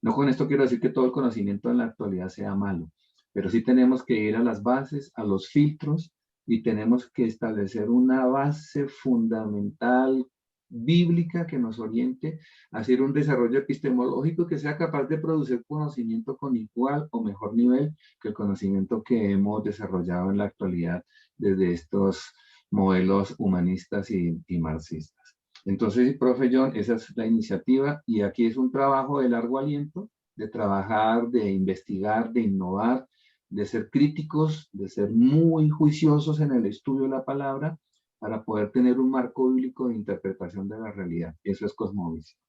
No con esto quiero decir que todo el conocimiento en la actualidad sea malo, pero sí tenemos que ir a las bases, a los filtros, y tenemos que establecer una base fundamental bíblica que nos oriente a hacer un desarrollo epistemológico que sea capaz de producir conocimiento con igual o mejor nivel que el conocimiento que hemos desarrollado en la actualidad desde estos modelos humanistas y marxistas. Entonces, profe John, esa es la iniciativa, y aquí es un trabajo de largo aliento, de trabajar, de investigar, de innovar, de ser críticos, de ser muy juiciosos en el estudio de la palabra, para poder tener un marco bíblico de interpretación de la realidad. Eso es cosmovisión.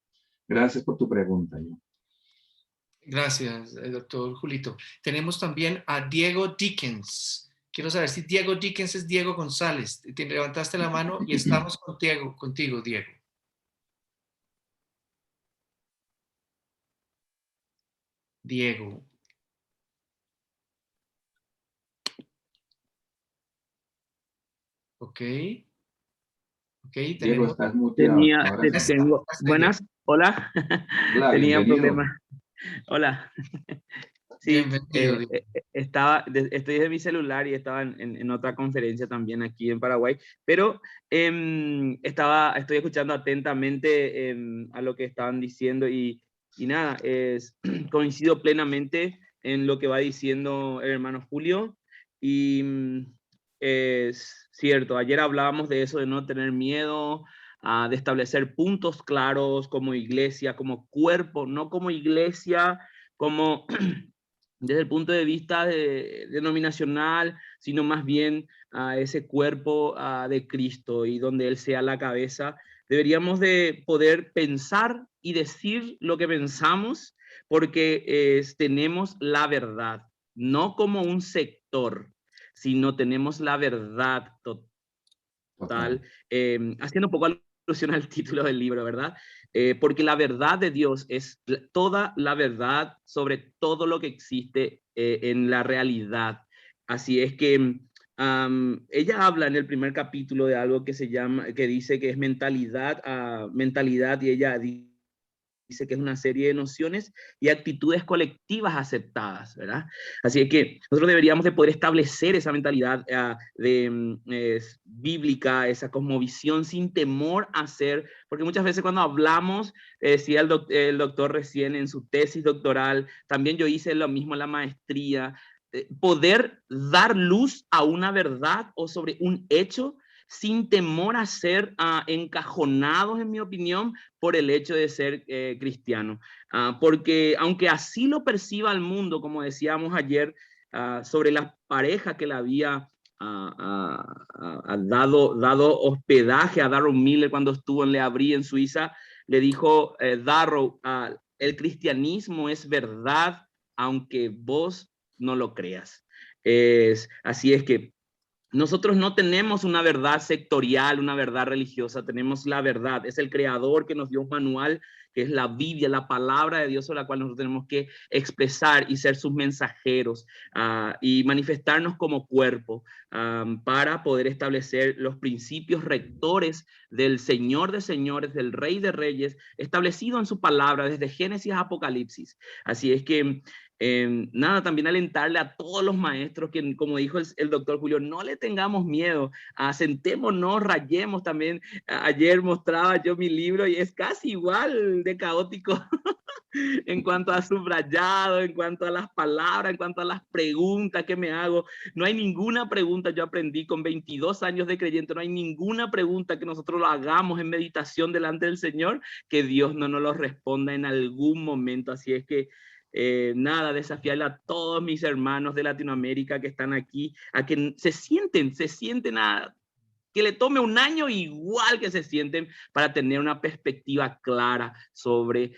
Gracias por tu pregunta, John. Gracias, doctor Julito. Tenemos también a Diego Dickens. Quiero saber si Diego Dickens es Diego González. Te levantaste la mano y estamos contigo, Diego. Diego. Ok. Diego, estás muteado. Buenas, hola. Hola, Tenía bienvenido. problemas. Hola. Sí, bienvenido. estoy de mi celular y estaba en otra conferencia también aquí en Paraguay, pero estoy escuchando atentamente a lo que estaban diciendo, y nada, coincido plenamente en lo que va diciendo el hermano Julio, y es cierto, ayer hablábamos de eso, de no tener miedo, de establecer puntos claros como iglesia, como cuerpo, no como iglesia, como desde el punto de vista denominacional, sino más bien a ese cuerpo de Cristo, y donde Él sea la cabeza. Deberíamos de poder pensar y decir lo que pensamos, porque tenemos la verdad, no como un sector, sino tenemos la verdad total. Haciendo un poco alusión al título del libro, ¿verdad? Porque la verdad de Dios es toda la verdad sobre todo lo que existe en la realidad. Así es que ella habla en el primer capítulo de algo que se llama, que dice que es mentalidad, y ella dice que es una serie de nociones y actitudes colectivas aceptadas, ¿verdad? Así es que nosotros deberíamos de poder establecer esa mentalidad bíblica, esa cosmovisión sin temor a ser, porque muchas veces cuando hablamos, decía el doctor recién en su tesis doctoral, también yo hice lo mismo en la maestría, poder dar luz a una verdad o sobre un hecho sin temor a ser encajonados, en mi opinión, por el hecho de ser cristiano. Porque aunque así lo perciba el mundo, como decíamos ayer, sobre la pareja que le había dado hospedaje a Darrow Miller cuando estuvo en Le Abri en Suiza, le dijo Darrow, el cristianismo es verdad, aunque vos no lo creas. Así es que nosotros no tenemos una verdad sectorial, una verdad religiosa, tenemos la verdad. Es el creador que nos dio un manual, que es la Biblia, la palabra de Dios sobre la cual nosotros tenemos que expresar y ser sus mensajeros y manifestarnos como cuerpo para poder establecer los principios rectores del Señor de señores, del Rey de reyes, establecido en su palabra desde Génesis a Apocalipsis. Así es que nada, también alentarle a todos los maestros que, como dijo el doctor Julio, no le tengamos miedo, sentémonos, rayemos también. Ayer mostraba yo mi libro y es casi igual de caótico en cuanto a subrayado, en cuanto a las palabras, en cuanto a las preguntas que me hago. No hay ninguna pregunta, yo aprendí con 22 años de creyente, no hay ninguna pregunta que nosotros lo hagamos en meditación delante del Señor que Dios no nos lo responda en algún momento. Así es que nada, desafiarle a todos mis hermanos de Latinoamérica que están aquí, a que se sienten que le tome un año igual que se sienten para tener una perspectiva clara sobre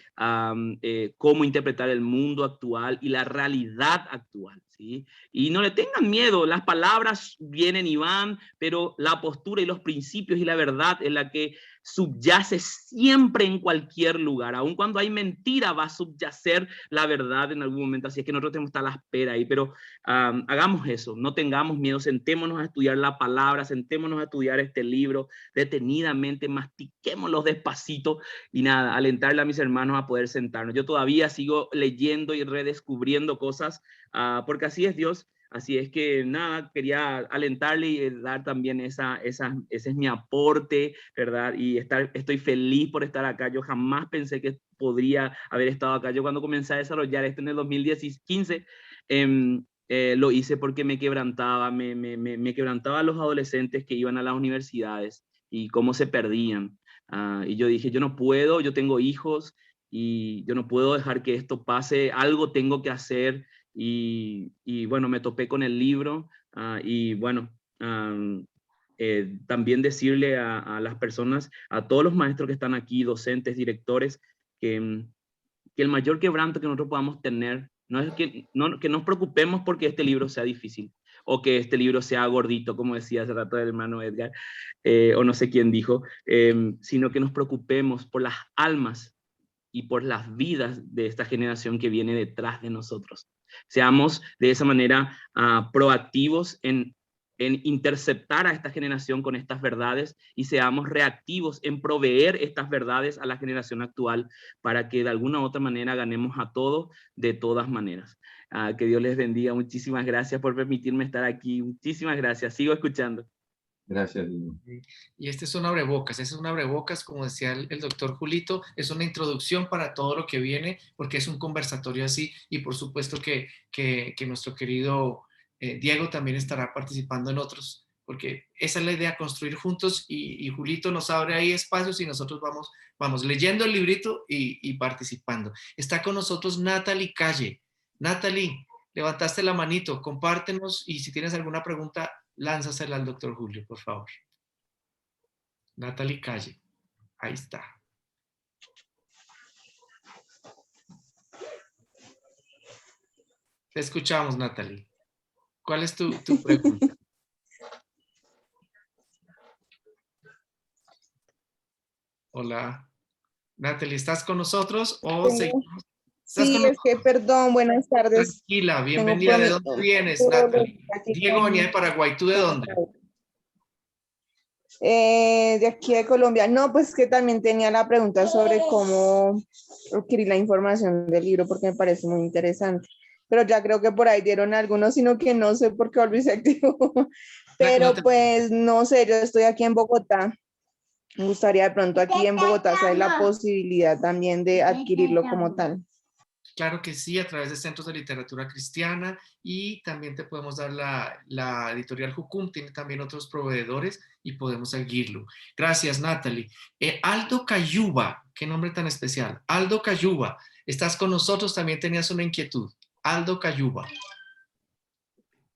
cómo interpretar el mundo actual y la realidad actual, ¿sí? Y no le tengan miedo, las palabras vienen y van, pero la postura y los principios y la verdad es la que subyace siempre en cualquier lugar. Aun cuando hay mentira, va a subyacer la verdad en algún momento. Así es que nosotros tenemos que estar a la espera ahí, pero hagamos eso, no tengamos miedo, sentémonos a estudiar la palabra, sentémonos a estudiar este libro detenidamente, mastiquémoslo despacito y nada, alentarle a mis hermanos a poder sentarnos. Yo todavía sigo leyendo y redescubriendo cosas, porque así es Dios. Así es que nada, quería alentarle y dar también ese es mi aporte, ¿verdad? Y estoy feliz por estar acá. Yo jamás pensé que podría haber estado acá. Yo cuando comencé a desarrollar esto en el 2015, lo hice porque me quebrantaba a los adolescentes que iban a las universidades y cómo se perdían. Y yo dije, yo no puedo, yo tengo hijos y yo no puedo dejar que esto pase, algo tengo que hacer. Y bueno, me topé con el libro y bueno, también decirle a las personas, a todos los maestros que están aquí, docentes, directores, que el mayor quebranto que nosotros podamos tener no es que nos preocupemos porque este libro sea difícil o que este libro sea gordito, como decía hace rato el hermano Edgar, o no sé quién dijo, sino que nos preocupemos por las almas y por las vidas de esta generación que viene detrás de nosotros. Seamos de esa manera proactivos en interceptar a esta generación con estas verdades y seamos reactivos en proveer estas verdades a la generación actual para que de alguna u otra manera ganemos a todos de todas maneras. Que Dios les bendiga. Muchísimas gracias por permitirme estar aquí. Muchísimas gracias. Sigo escuchando. Gracias. Y este es un abrebocas, como decía el doctor Julito, es una introducción para todo lo que viene, porque es un conversatorio así, y por supuesto que nuestro querido Diego también estará participando en otros, porque esa es la idea, construir juntos, y Julito nos abre ahí espacios y nosotros vamos leyendo el librito y participando. Está con nosotros Natalie Calle. Natalie, levantaste la manito, compártenos, y si tienes alguna pregunta, lánzasela al doctor Julio, por favor. Natalie Calle, ahí está. Te escuchamos, Natalie. ¿Cuál es tu pregunta? Hola. Natalie, ¿estás con nosotros o seguimos? ¿Estás con Sí, es que, perdón, buenas tardes. Tranquila, Tengo bienvenida. ¿De dónde vienes, Natalie? aquí Diego venía de Paraguay, ¿tú de dónde? de aquí de Colombia. No, pues que también tenía la pregunta sobre cómo adquirir la información del libro, porque me parece muy interesante. Pero ya creo que por ahí dieron algunos, sino que no sé por qué volví activo. Pero pues no sé, yo estoy aquí en Bogotá. Me gustaría de pronto aquí en Bogotá si hay la posibilidad también de adquirirlo como tal. Claro que sí, a través de Centros de Literatura Cristiana, y también te podemos dar la editorial Jucum, tiene también otros proveedores y podemos seguirlo. Gracias, Natalie. Aldo Cayuba, qué nombre tan especial. Aldo Cayuba, estás con nosotros, también tenías una inquietud. Aldo Cayuba.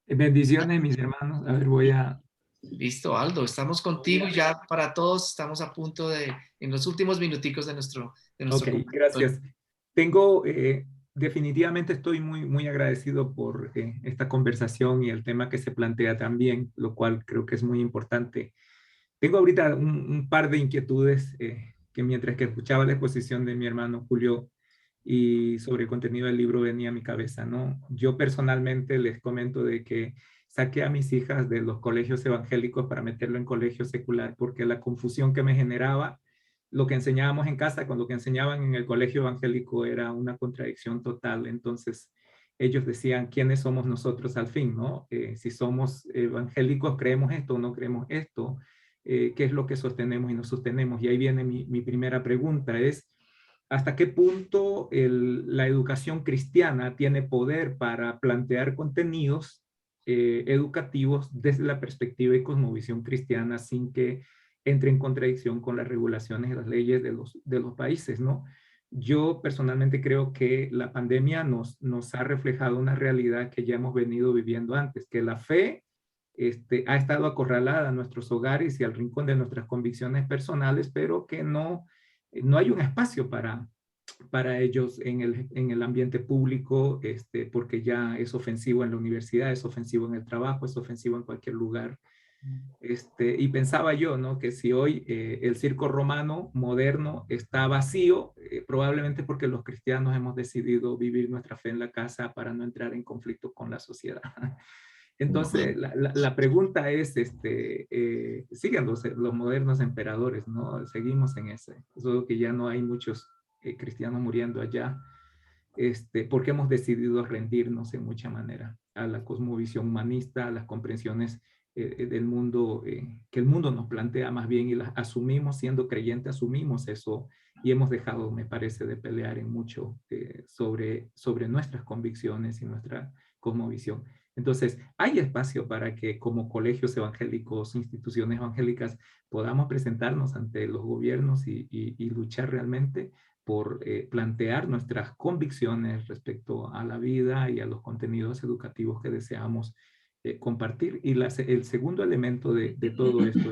Bendiciones, mis hermanos. A ver, voy a... Listo, Aldo, estamos contigo y ya para todos estamos a punto de, en los últimos minuticos de nuestro Ok, gracias. Tengo, definitivamente estoy muy agradecido por esta conversación y el tema que se plantea también, lo cual creo que es muy importante. Tengo ahorita un par de inquietudes que mientras que escuchaba la exposición de mi hermano Julio y sobre el contenido del libro venía a mi cabeza, ¿no? Yo personalmente les comento de que saqué a mis hijas de los colegios evangélicos para meterlo en colegio secular porque la confusión que me generaba lo que enseñábamos en casa con lo que enseñaban en el colegio evangélico era una contradicción total. Entonces, ellos decían, ¿quiénes somos nosotros al fin, no? Si somos evangélicos, ¿creemos esto o no creemos esto? ¿Qué es lo que sostenemos y no sostenemos? Y ahí viene mi primera pregunta, es, ¿hasta qué punto la educación cristiana tiene poder para plantear contenidos educativos desde la perspectiva y cosmovisión cristiana sin que entre en contradicción con las regulaciones y las leyes de los países, ¿no? Yo personalmente creo que la pandemia nos ha reflejado una realidad que ya hemos venido viviendo antes, que la fe ha estado acorralada a nuestros hogares y al rincón de nuestras convicciones personales, pero que no hay un espacio para ellos en el ambiente público, porque ya es ofensivo en la universidad, es ofensivo en el trabajo, es ofensivo en cualquier lugar. Y pensaba yo, ¿no? Que si hoy el circo romano moderno está vacío, probablemente porque los cristianos hemos decidido vivir nuestra fe en la casa para no entrar en conflicto con la sociedad. Entonces, la pregunta es, siguen los modernos emperadores, ¿no? Seguimos en ese. Solo que ya no hay muchos cristianos muriendo allá, porque hemos decidido rendirnos en mucha manera a la cosmovisión humanista, a las comprensiones del mundo, que el mundo nos plantea más bien y las asumimos, siendo creyentes, asumimos eso y hemos dejado, me parece, de pelear en mucho sobre nuestras convicciones y nuestra cosmovisión. Entonces, hay espacio para que como colegios evangélicos, instituciones evangélicas, podamos presentarnos ante los gobiernos y luchar realmente por plantear nuestras convicciones respecto a la vida y a los contenidos educativos que deseamos compartir. Y el segundo elemento de todo esto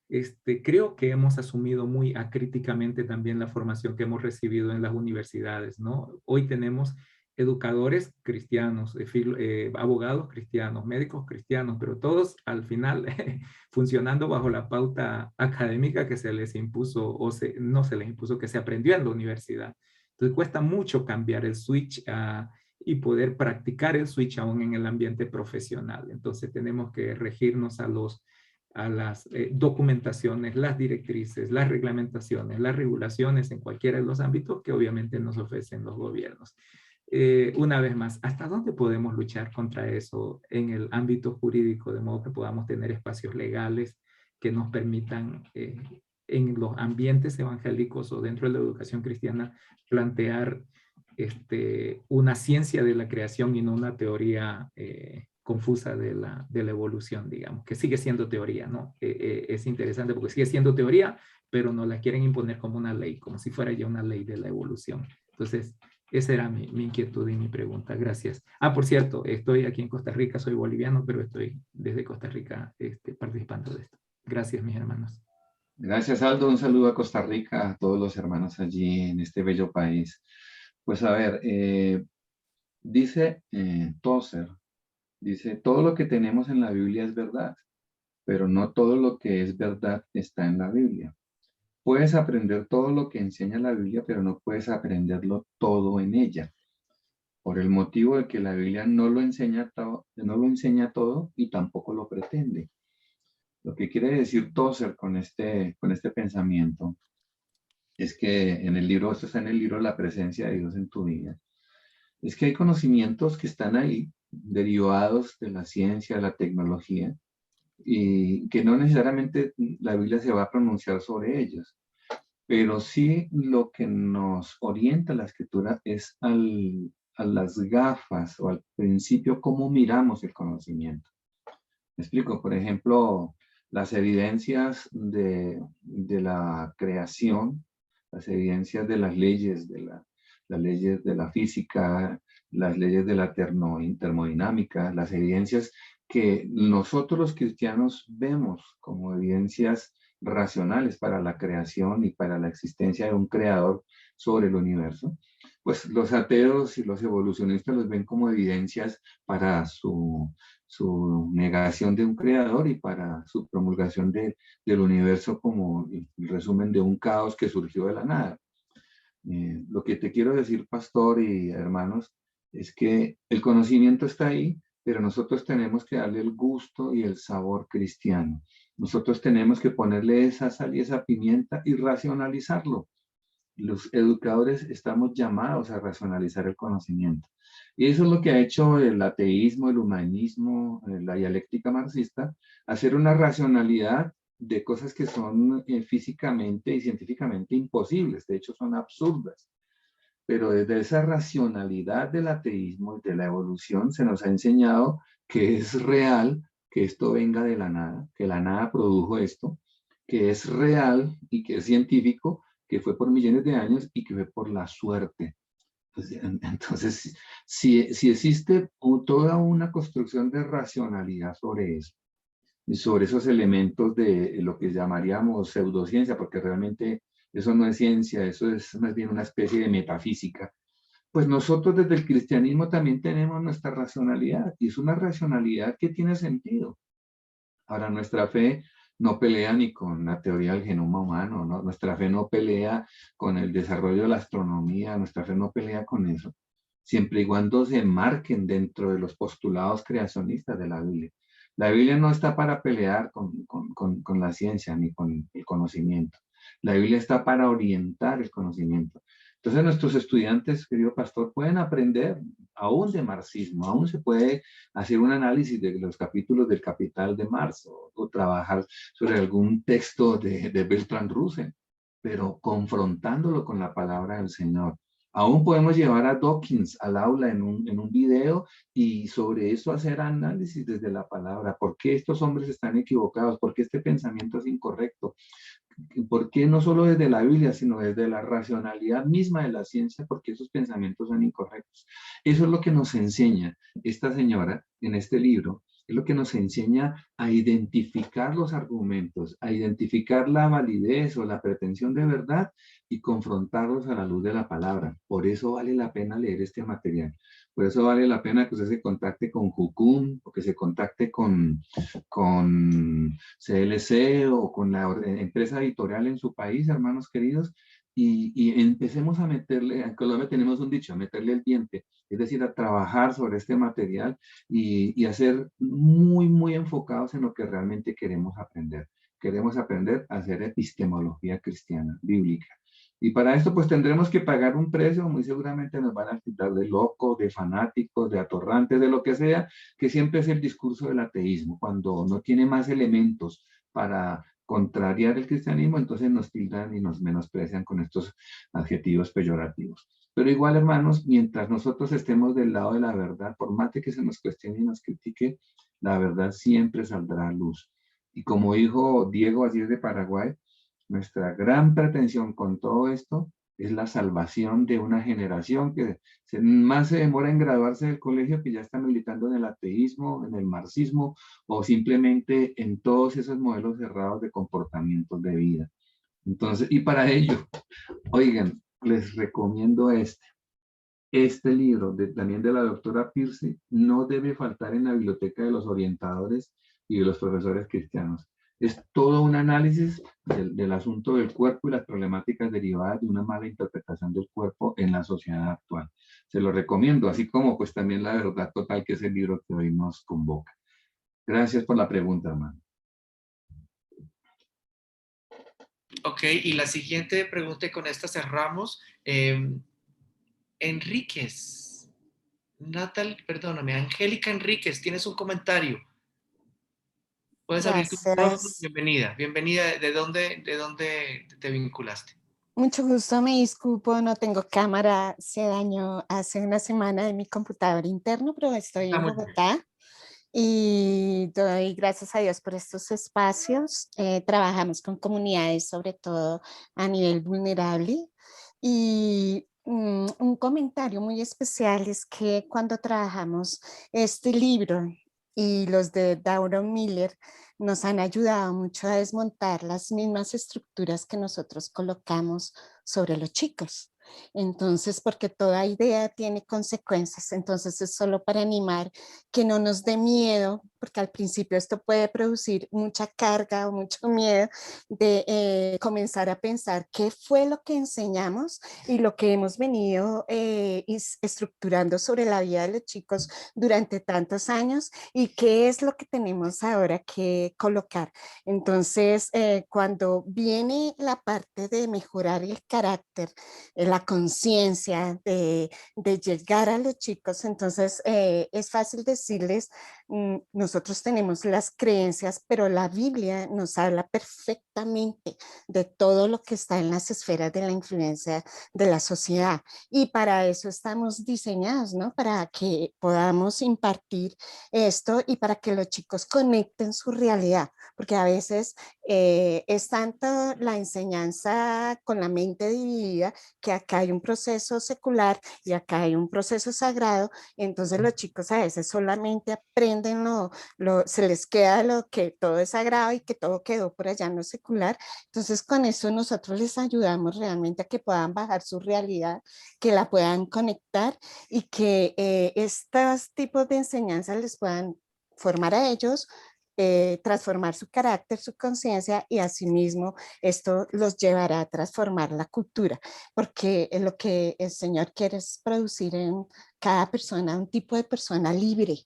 es que creo que hemos asumido muy acríticamente también la formación que hemos recibido en las universidades, ¿no? Hoy tenemos educadores cristianos, abogados cristianos, médicos cristianos, pero todos al final funcionando bajo la pauta académica que se les impuso no se les impuso, que se aprendió en la universidad. Entonces cuesta mucho cambiar el switch y poder practicar el switch aún en el ambiente profesional. Entonces tenemos que regirnos a las documentaciones, las directrices, las reglamentaciones, las regulaciones en cualquiera de los ámbitos que obviamente nos ofrecen los gobiernos. Una vez más, ¿hasta dónde podemos luchar contra eso en el ámbito jurídico, de modo que podamos tener espacios legales que nos permitan en los ambientes evangélicos o dentro de la educación cristiana plantear una ciencia de la creación y no una teoría confusa de la evolución, digamos, que sigue siendo teoría, ¿no? Es interesante porque sigue siendo teoría, pero no la quieren imponer como una ley, como si fuera ya una ley de la evolución. Entonces, esa era mi inquietud y mi pregunta. Gracias. Por cierto, estoy aquí en Costa Rica, soy boliviano, pero estoy desde Costa Rica participando de esto. Gracias, mis hermanos. Gracias, Aldo. Un saludo a Costa Rica, a todos los hermanos allí en este bello país. Pues a ver, dice Tozer, dice, todo lo que tenemos en la Biblia es verdad, pero no todo lo que es verdad está en la Biblia. Puedes aprender todo lo que enseña la Biblia, pero no puedes aprenderlo todo en ella, por el motivo de que la Biblia no lo enseña todo y tampoco lo pretende. Lo que quiere decir Tozer con este pensamiento es que en el libro, esto está en el libro La presencia de Dios en tu vida, es que hay conocimientos que están ahí, derivados de la ciencia, de la tecnología, y que no necesariamente la Biblia se va a pronunciar sobre ellos, pero sí lo que nos orienta la escritura es a las gafas o al principio cómo miramos el conocimiento. Me explico, por ejemplo, las evidencias de la creación, las evidencias de las leyes las leyes de la física, las leyes de la termodinámica, las evidencias que nosotros los cristianos vemos como evidencias racionales para la creación y para la existencia de un creador sobre el universo, pues los ateos y los evolucionistas los ven como evidencias para su negación de un creador y para su promulgación del universo como el resumen de un caos que surgió de la nada. Lo que te quiero decir, pastor y hermanos, es que el conocimiento está ahí, pero nosotros tenemos que darle el gusto y el sabor cristiano. Nosotros tenemos que ponerle esa sal y esa pimienta y racionalizarlo. Los educadores estamos llamados a racionalizar el conocimiento. Y eso es lo que ha hecho el ateísmo, el humanismo, la dialéctica marxista, hacer una racionalidad de cosas que son físicamente y científicamente imposibles, de hecho son absurdas. Pero desde esa racionalidad del ateísmo y de la evolución se nos ha enseñado que es real que esto venga de la nada, que la nada produjo esto, que es real y que es científico, que fue por millones de años y que fue por la suerte. Pues, entonces, si existe toda una construcción de racionalidad sobre eso, y sobre esos elementos de lo que llamaríamos pseudociencia, porque realmente eso no es ciencia, eso es más bien una especie de metafísica, pues nosotros desde el cristianismo también tenemos nuestra racionalidad, y es una racionalidad que tiene sentido. Ahora, nuestra fe no pelea ni con la teoría del genoma humano, ¿no? Nuestra fe no pelea con el desarrollo de la astronomía, nuestra fe no pelea con eso, siempre y cuando se marquen dentro de los postulados creacionistas de la Biblia. La Biblia no está para pelear con la ciencia ni con el conocimiento. La Biblia está para orientar el conocimiento. Entonces nuestros estudiantes, querido pastor, pueden aprender aún de marxismo, aún se puede hacer un análisis de los capítulos del Capital de Marx o trabajar sobre algún texto de Bertrand Russell, pero confrontándolo con la palabra del Señor. Aún podemos llevar a Dawkins al aula en un video y sobre eso hacer análisis desde la palabra. ¿Por qué estos hombres están equivocados? ¿Por qué este pensamiento es incorrecto? ¿Por qué no solo desde la Biblia, sino desde la racionalidad misma de la ciencia? Porque esos pensamientos son incorrectos. Eso es lo que nos enseña esta señora en este libro. Es lo que nos enseña a identificar los argumentos, a identificar la validez o la pretensión de verdad y confrontarlos a la luz de la palabra. Por eso vale la pena leer este material. Por eso vale la pena que usted se contacte con Jucum o que se contacte con CLC o con la empresa editorial en su país, hermanos queridos, y empecemos a meterle, en Colombia tenemos un dicho, a meterle el diente, es decir, a trabajar sobre este material y a ser muy, muy enfocados en lo que realmente queremos aprender. Queremos aprender a hacer epistemología cristiana, bíblica. Y para esto pues tendremos que pagar un precio, muy seguramente nos van a quitar de locos, de fanáticos, de atorrantes, de lo que sea, que siempre es el discurso del ateísmo. Cuando no tiene más elementos para contrariar el cristianismo, entonces nos tildan y nos menosprecian con estos adjetivos peyorativos. Pero igual, hermanos, mientras nosotros estemos del lado de la verdad, por más de que se nos cuestione y nos critique, la verdad siempre saldrá a luz. Y como dijo Diego Asís de Paraguay, nuestra gran pretensión con todo esto es la salvación de una generación que más se demora en graduarse del colegio, que ya está militando en el ateísmo, en el marxismo o simplemente en todos esos modelos cerrados de comportamientos de vida. Entonces, y para ello, oigan, les recomiendo este libro también de la doctora Piercy, no debe faltar en la biblioteca de los orientadores y de los profesores cristianos. Es todo un análisis del asunto del cuerpo y las problemáticas derivadas de una mala interpretación del cuerpo en la sociedad actual. Se lo recomiendo, así como pues también La Verdad Total, que es el libro que hoy nos convoca. Gracias por la pregunta, hermano. Ok, y la siguiente pregunta, y con esta cerramos. Enríquez, perdóname, Angélica Enríquez, tienes un comentario. Puedes abrir tu micrófono. Gracias. Bienvenida, bienvenida. ¿De dónde te vinculaste? Mucho gusto, me disculpo, no tengo cámara, se dañó hace una semana en mi computador interno, pero estoy en Muy bien. Bogotá y doy gracias a Dios por estos espacios. Trabajamos con comunidades, sobre todo a nivel vulnerable. Y un comentario muy especial es que cuando trabajamos este libro y los de Dauron Miller, nos han ayudado mucho a desmontar las mismas estructuras que nosotros colocamos sobre los chicos. Entonces, porque toda idea tiene consecuencias, entonces es solo para animar que no nos dé miedo, porque al principio esto puede producir mucha carga o mucho miedo de comenzar a pensar qué fue lo que enseñamos y lo que hemos venido estructurando sobre la vida de los chicos durante tantos años y qué es lo que tenemos ahora que colocar. Entonces, cuando viene la parte de mejorar el carácter, la conciencia de llegar a los chicos, entonces es fácil decirles, nosotros tenemos las creencias, pero la Biblia nos habla perfectamente de todo lo que está en las esferas de la influencia de la sociedad. Y para eso estamos diseñados, ¿no? Para que podamos impartir esto y para que los chicos conecten su realidad, porque a veces es tanto la enseñanza con la mente dividida que acá hay un proceso secular y acá hay un proceso sagrado, entonces los chicos a veces solamente aprenden se les queda lo que todo es sagrado y que todo quedó por allá en lo secular, entonces con eso nosotros les ayudamos realmente a que puedan bajar su realidad, que la puedan conectar y que estos tipos de enseñanzas les puedan formar a ellos, transformar su carácter, su conciencia y asimismo esto los llevará a transformar la cultura, porque lo que el Señor quiere es producir en cada persona un tipo de persona libre,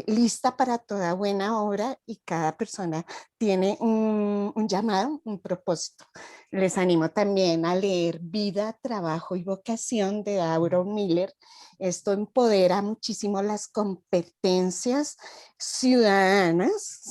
lista para toda buena obra y cada persona tiene un llamado, un propósito. Les animo también a leer Vida, Trabajo y Vocación de Dauron Miller. Esto empodera muchísimo las competencias ciudadanas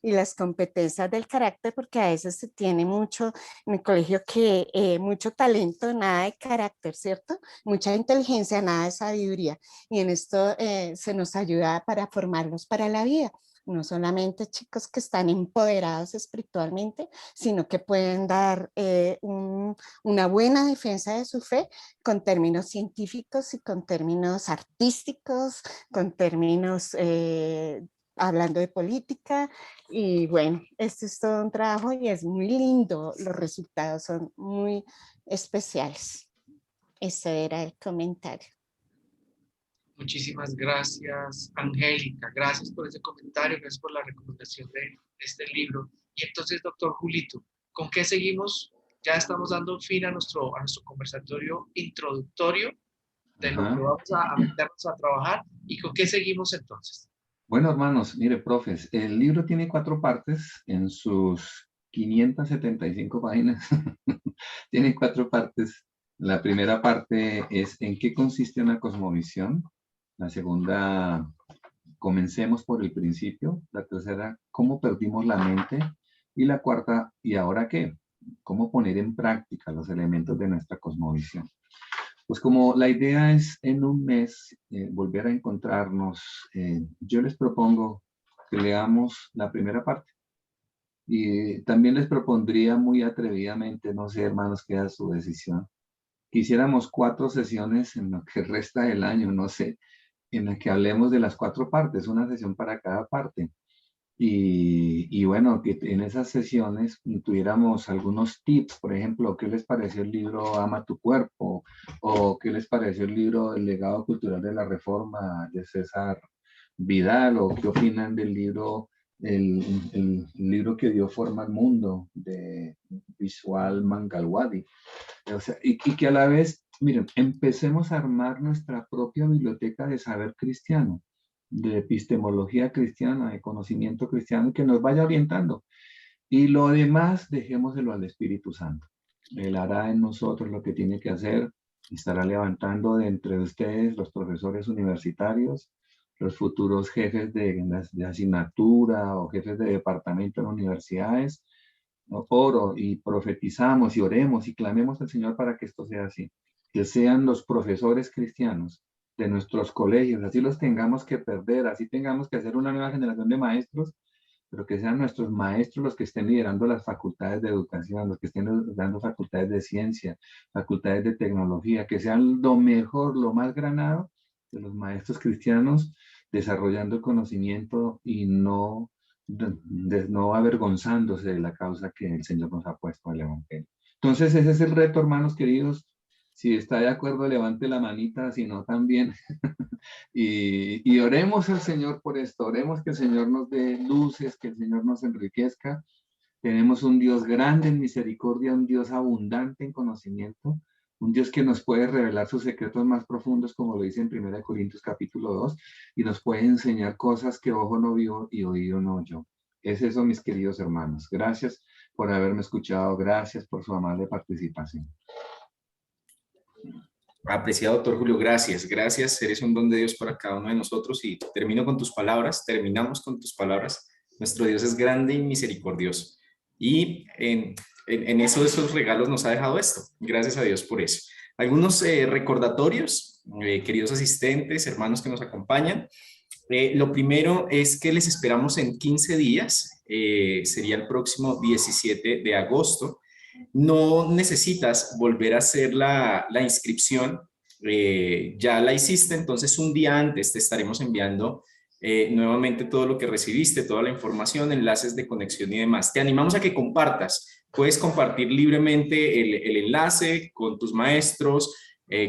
y las competencias del carácter, porque a veces se tiene mucho en el colegio que mucho talento, nada de carácter, ¿cierto? Mucha inteligencia, nada de sabiduría. Y en esto se nos ayuda para formarlos para la vida. No solamente chicos que están empoderados espiritualmente, sino que pueden dar una buena defensa de su fe con términos científicos y con términos artísticos, con términos hablando de política. Y bueno, este es todo un trabajo y es muy lindo, los resultados son muy especiales. Ese era el comentario. Muchísimas gracias, Angélica. Gracias por ese comentario, gracias por la recomendación de este libro. Y entonces, doctor Julito, ¿con qué seguimos? Ya estamos dando fin a nuestro conversatorio introductorio de lo que vamos a meternos a trabajar. ¿Y con qué seguimos entonces? Bueno, hermanos, mire, profes, el libro tiene 4 partes en sus 575 páginas. Tiene 4 partes. La primera parte es ¿en qué consiste una cosmovisión? La segunda, comencemos por el principio. La tercera, ¿cómo perdimos la mente? Y la cuarta, ¿y ahora qué? ¿Cómo poner en práctica los elementos de nuestra cosmovisión? Pues como la idea es en un mes volver a encontrarnos, yo les propongo que leamos la primera parte. Y también les propondría muy atrevidamente, no sé, hermanos, queda su decisión, que hiciéramos 4 sesiones en lo que resta del año, no sé, en la que hablemos de las 4 partes, una sesión para cada parte. Y bueno, que en esas sesiones tuviéramos algunos tips, por ejemplo, ¿qué les pareció el libro Ama tu cuerpo? ¿O qué les pareció el libro El legado cultural de la Reforma de César Vidal? ¿O qué opinan del libro el libro que dio forma al mundo de Vishal Mangalwadi. O sea, y que a la vez, miren, empecemos a armar nuestra propia biblioteca de saber cristiano, de epistemología cristiana, de conocimiento cristiano, que nos vaya orientando. Y lo demás, dejémoselo al Espíritu Santo. Él hará en nosotros lo que tiene que hacer, estará levantando de entre ustedes los profesores universitarios, los futuros jefes de asignatura o jefes de departamento en universidades. Oro y profetizamos y oremos y clamemos al Señor para que esto sea así. Que sean los profesores cristianos de nuestros colegios, así los tengamos que perder, así tengamos que hacer una nueva generación de maestros, pero que sean nuestros maestros los que estén liderando las facultades de educación, los que estén dando facultades de ciencia, facultades de tecnología, que sean lo mejor, lo más granado de los maestros cristianos, desarrollando el conocimiento y no avergonzándose de la causa que el Señor nos ha puesto al Evangelio. Entonces ese es el reto, hermanos queridos. Si está de acuerdo, levante la manita, si no también. y oremos al Señor por esto, oremos que el Señor nos dé luces, que el Señor nos enriquezca. Tenemos un Dios grande en misericordia, un Dios abundante en conocimiento, un Dios que nos puede revelar sus secretos más profundos, como lo dice en 1 Corintios capítulo 2, y nos puede enseñar cosas que ojo no vio y oído no oyó. Es eso, mis queridos hermanos. Gracias por haberme escuchado, gracias por su amable participación. Apreciado doctor Julio, gracias, gracias, eres un don de Dios para cada uno de nosotros y terminamos con tus palabras. Nuestro Dios es grande y misericordioso y en eso de esos regalos nos ha dejado esto, gracias a Dios por eso. Algunos recordatorios, queridos asistentes, hermanos que nos acompañan. Lo primero es que les esperamos en 15 días, sería el próximo 17 de agosto. No necesitas volver a hacer la inscripción, ya la hiciste, entonces un día antes te estaremos enviando nuevamente todo lo que recibiste, toda la información, enlaces de conexión y demás. Te animamos a que compartas, puedes compartir libremente el enlace con tus maestros,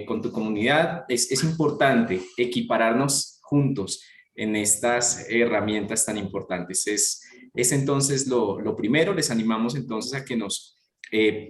con tu comunidad. Es importante equipararnos juntos en estas herramientas tan importantes. Es entonces lo primero. Les animamos entonces a que nos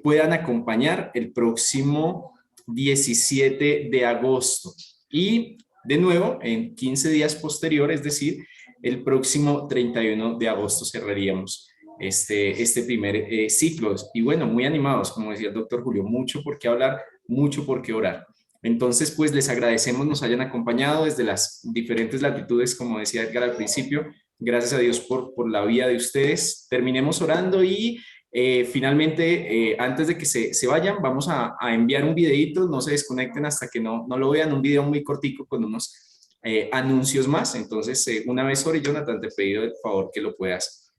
puedan acompañar el próximo 17 de agosto y de nuevo en 15 días posteriores, es decir, el próximo 31 de agosto cerraríamos este primer ciclo. Y bueno, muy animados, como decía el doctor Julio, mucho por qué hablar, mucho por qué orar. Entonces, pues les agradecemos nos hayan acompañado desde las diferentes latitudes, como decía Edgar al principio. Gracias a Dios por la vida de ustedes. Terminemos orando y finalmente, antes de que se vayan, vamos a enviar un videito, no se desconecten hasta que no lo vean, un video muy cortico con unos anuncios más. Entonces, una vez ore, Jonathan, te pido el favor que lo puedas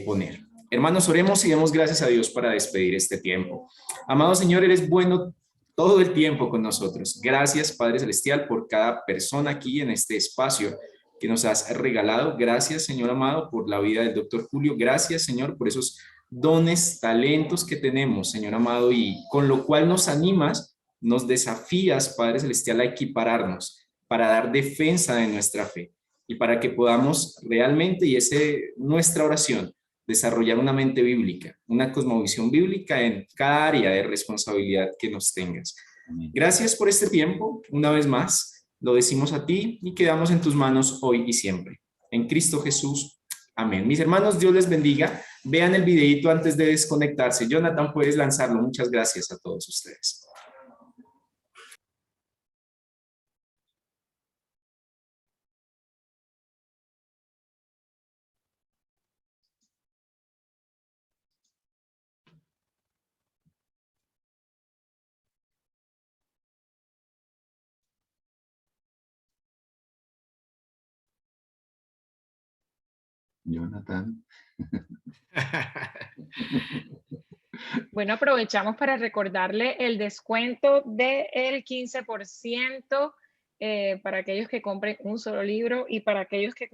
poner. Hermanos, oremos y demos gracias a Dios para despedir este tiempo. Amado Señor, eres bueno todo el tiempo con nosotros. Gracias, Padre Celestial, por cada persona aquí en este espacio que nos has regalado. Gracias, Señor amado, por la vida del doctor Julio. Gracias, Señor, por esos dones, talentos que tenemos, Señor amado, y con lo cual nos animas, nos desafías, Padre Celestial, a equipararnos para dar defensa de nuestra fe y para que podamos realmente, y esa es nuestra oración, desarrollar una mente bíblica, una cosmovisión bíblica en cada área de responsabilidad que nos tengas. Gracias por este tiempo, una vez más, lo decimos a ti y quedamos en tus manos hoy y siempre. En Cristo Jesús. Amén. Mis hermanos, Dios les bendiga. Vean el videito antes de desconectarse. Jonathan, puedes lanzarlo. Muchas gracias a todos ustedes. Jonathan. Bueno, aprovechamos para recordarle el descuento del 15% para aquellos que compren un solo libro y para aquellos que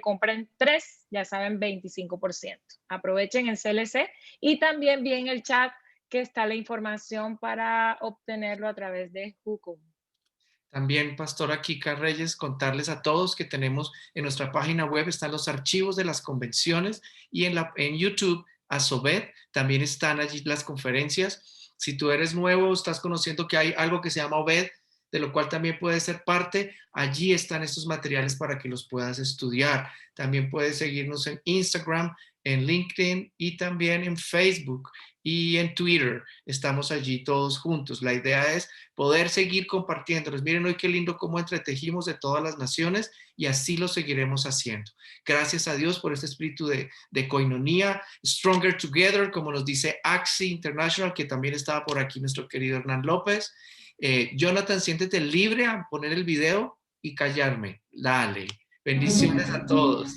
compren 3, ya saben, 25%. Aprovechen el CLC y también vi en el chat que está la información para obtenerlo a través de Jukum. También, Pastora Kika Reyes, contarles a todos que tenemos en nuestra página web, están los archivos de las convenciones, y en YouTube, Asobet, también están allí las conferencias. Si tú eres nuevo, estás conociendo que hay algo que se llama Obed, de lo cual también puedes ser parte, allí están estos materiales para que los puedas estudiar. También puedes seguirnos en Instagram, en LinkedIn y también en Facebook y en Twitter. Estamos allí todos juntos. La idea es poder seguir compartiéndolos. Miren hoy qué lindo cómo entretejimos de todas las naciones, y así lo seguiremos haciendo. Gracias a Dios por este espíritu de coinonía, Stronger Together, como nos dice AXI International, que también estaba por aquí nuestro querido Hernán López. Jonathan, siéntete libre a poner el video y callarme. Dale. Bendiciones a todos.